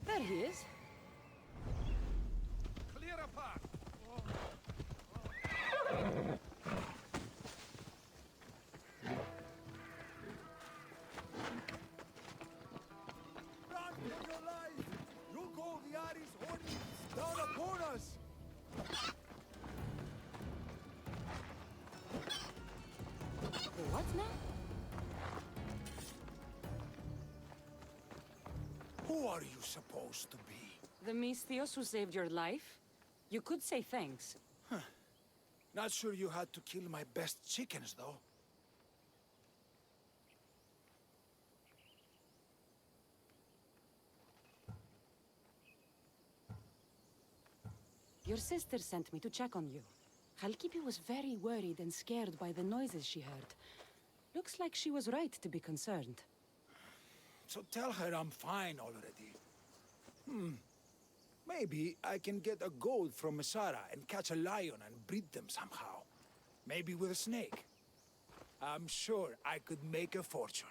Speaker 1: There he is.
Speaker 14: Clear a path! Run for your life! You go the Ares hornets down upon us!
Speaker 1: What now?
Speaker 14: Who are you supposed to be?
Speaker 1: The Mystios who saved your life? You could say thanks.
Speaker 14: Huh. Not sure you had to kill my best chickens, though.
Speaker 1: Your sister sent me to check on you. Halkipi was very worried and scared by the noises she heard. Looks like she was right to be concerned.
Speaker 14: So tell her I'm fine already. Maybe I can get a gold from Mesara and catch a lion and breed them somehow. Maybe with a snake. I'm sure I could make a fortune.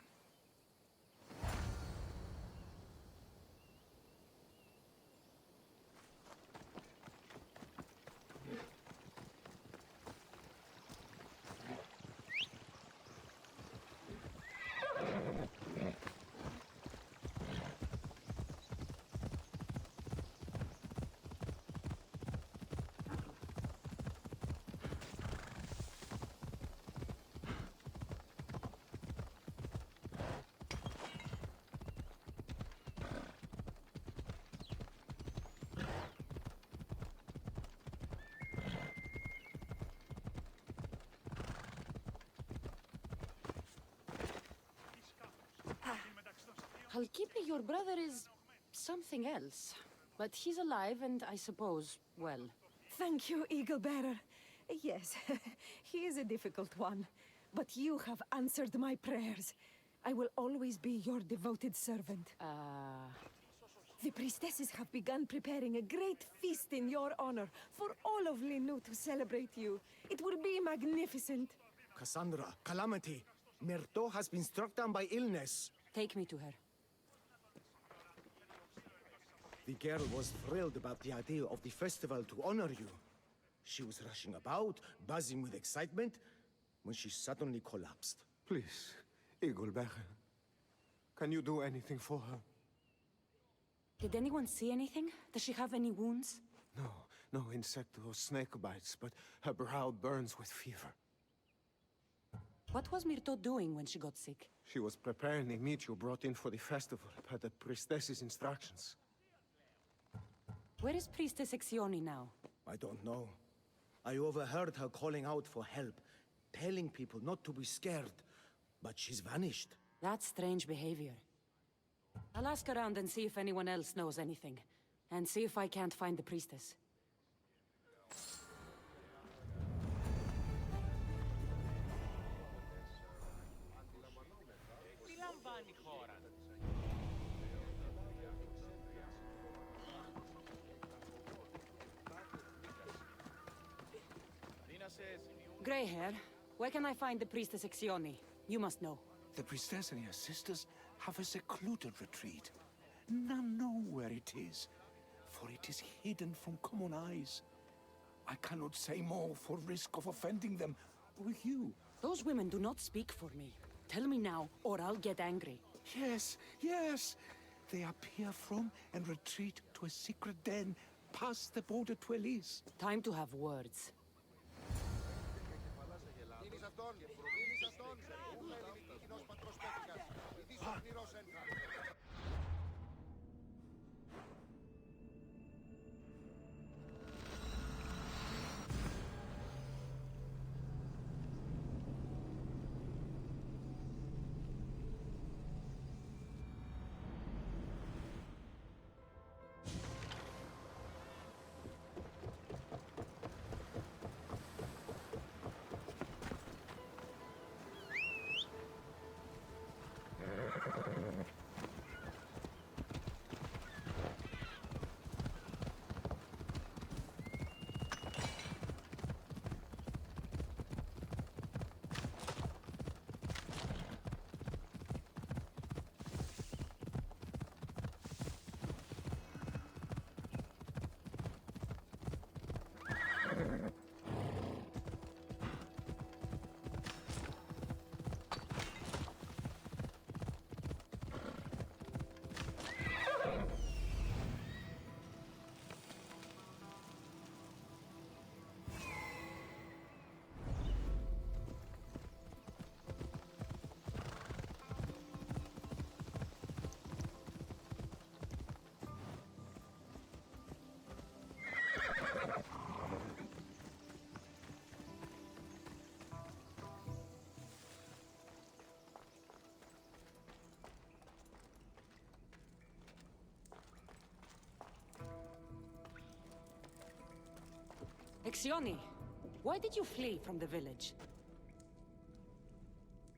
Speaker 1: Halkipi, your brother is something else. But he's alive and I suppose, well.
Speaker 2: Thank you, Eagle Bearer. Yes, he is a difficult one. But you have answered my prayers. I will always be your devoted servant. The priestesses have begun preparing a great feast in your honor for all of Linu to celebrate you. It will be magnificent.
Speaker 6: Cassandra, Calamity, Myrto has been struck down by illness.
Speaker 1: Take me to her.
Speaker 6: The girl was thrilled about the idea of the festival to honor you. She was rushing about, buzzing with excitement, when she suddenly collapsed.
Speaker 10: Please, Eaglebearer. Can you do anything for her?
Speaker 1: Did anyone see anything? Does she have any wounds?
Speaker 10: No insect or snake bites, but her brow burns with fever.
Speaker 1: What was Myrto doing when she got sick?
Speaker 10: She was preparing the meat you brought in for the festival, per the priestess's instructions.
Speaker 1: Where is Priestess Exioni now?
Speaker 6: I don't know. I overheard her calling out for help, telling people not to be scared, but she's vanished.
Speaker 1: That's strange behavior. I'll ask around and see if anyone else knows anything, and see if I can't find the priestess. Grey hair, where can I find the priestess Exioni? You must know.
Speaker 14: The priestess and her sisters have a secluded retreat. None know where it is, for it is hidden from common eyes. I cannot say more for risk of offending them with you.
Speaker 1: Those women do not speak for me. Tell me now, or I'll get angry.
Speaker 14: Yes, yes. They appear from and retreat to a secret den past the border to Elise.
Speaker 1: Time to have words. Exioni, why did you flee from the village?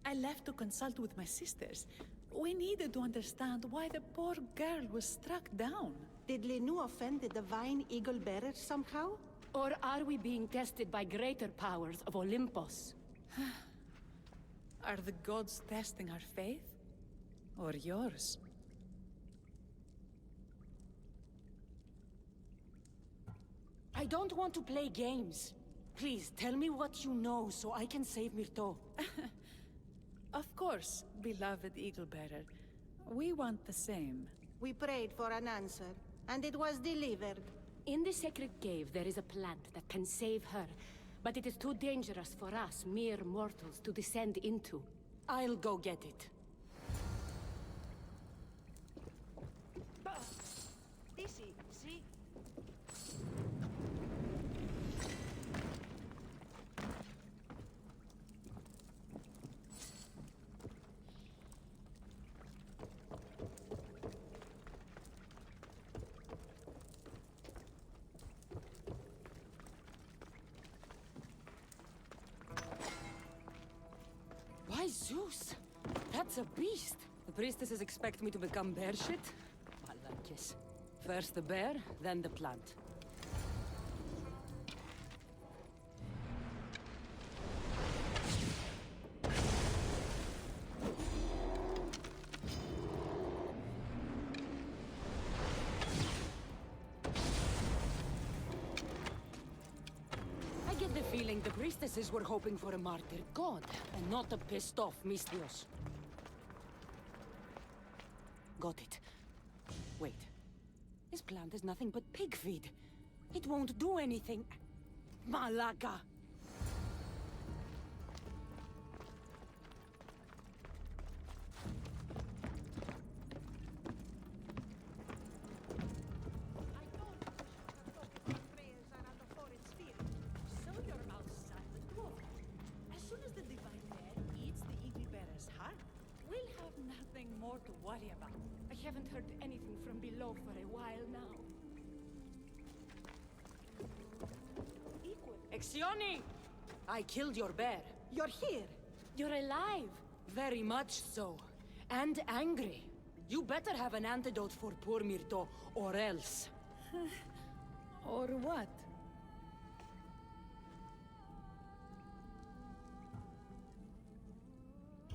Speaker 17: I left to consult with my sisters. We needed to understand why the poor girl was struck down.
Speaker 5: Did Lenu offend the divine eagle bearer somehow?
Speaker 12: Or are we being tested by greater powers of Olympus?
Speaker 17: Are the gods testing our faith? Or yours?
Speaker 1: I don't want to play games. Please, tell me what you know so I can save Myrto.
Speaker 17: Of course, beloved eagle bearer. We want the same.
Speaker 5: We prayed for an answer, and it was delivered.
Speaker 12: In the sacred cave, there is a plant that can save her, but it is too dangerous for us, mere mortals, to descend into.
Speaker 1: I'll go get it.
Speaker 5: Odyssey, see?
Speaker 1: Why, Zeus? That's a beast. The priestesses expect me to become bear shit? I like it. First the bear, then the plant. feeling the priestesses were hoping for a martyred god, and not a pissed-off Mistios. Got it. Wait. This plant is nothing but pig feed. It won't do anything. Malaka!
Speaker 5: So you're outside the door. As soon as the divine bear eats the eagle bearer's heart, we'll have nothing more to worry about.
Speaker 12: I haven't heard anything from below for a while now.
Speaker 1: Exioni! I killed your bear. You're here.
Speaker 12: You're alive.
Speaker 1: Very much so. And angry. You better have an antidote for poor Myrto, or else.
Speaker 17: Or what?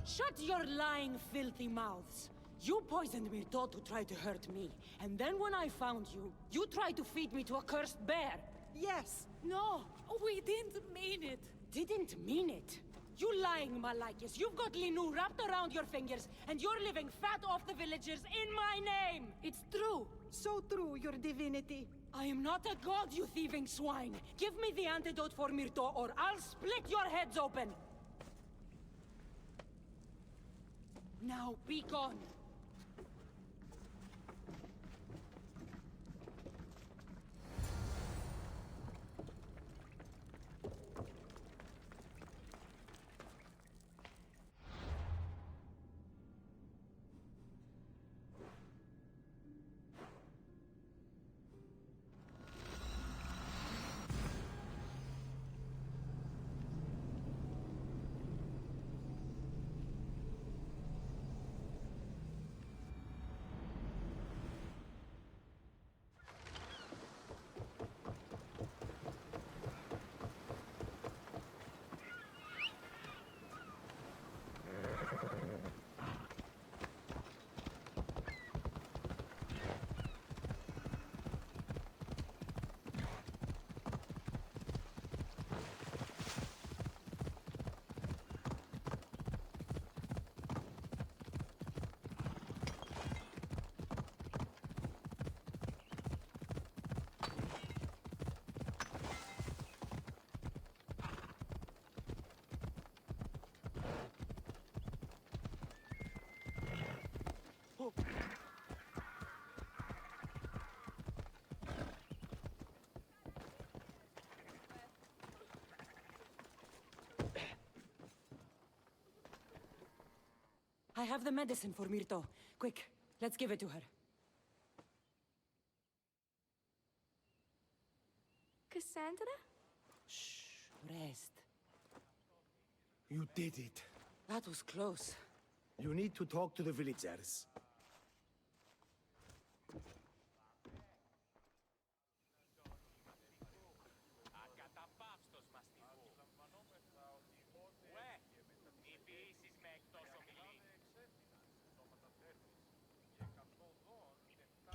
Speaker 1: Shut your lying, filthy mouths! You poisoned Myrto to try to hurt me, and then when I found you, you tried to feed me to a cursed bear! Yes!
Speaker 12: No! We didn't mean it!
Speaker 1: Didn't mean it? You lying Malakis! You've got Linu wrapped around your fingers, and you're living fat off the villagers in my name!
Speaker 12: It's true!
Speaker 1: So true, your divinity. I am not a god, you thieving swine! Give me the antidote for Myrto, or I'll split your heads open! Now be gone! I have the medicine for Myrto. Quick, let's give it to her.
Speaker 4: Cassandra?
Speaker 1: Shh, rest.
Speaker 6: You did it.
Speaker 1: That was close.
Speaker 6: You need to talk to the villagers.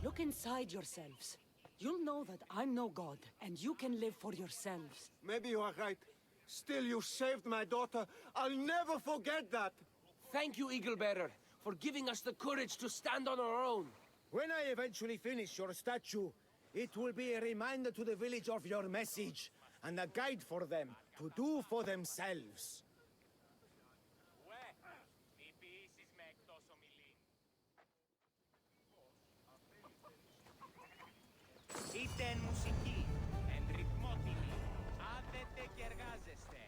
Speaker 1: Look inside yourselves. You'll know that I'm no god, and you can live for yourselves.
Speaker 10: Maybe you are right. Still, you saved my daughter. I'll never forget that.
Speaker 18: Thank you, Eagle Bearer, for giving us the courage to stand on our own.
Speaker 6: When I eventually finish your statue, it will be a reminder to the village of your message, and a guide for them to do for themselves.
Speaker 15: Είτε εν μουσική, εν ρυθμό τιμή, άδετε και εργάζεστε.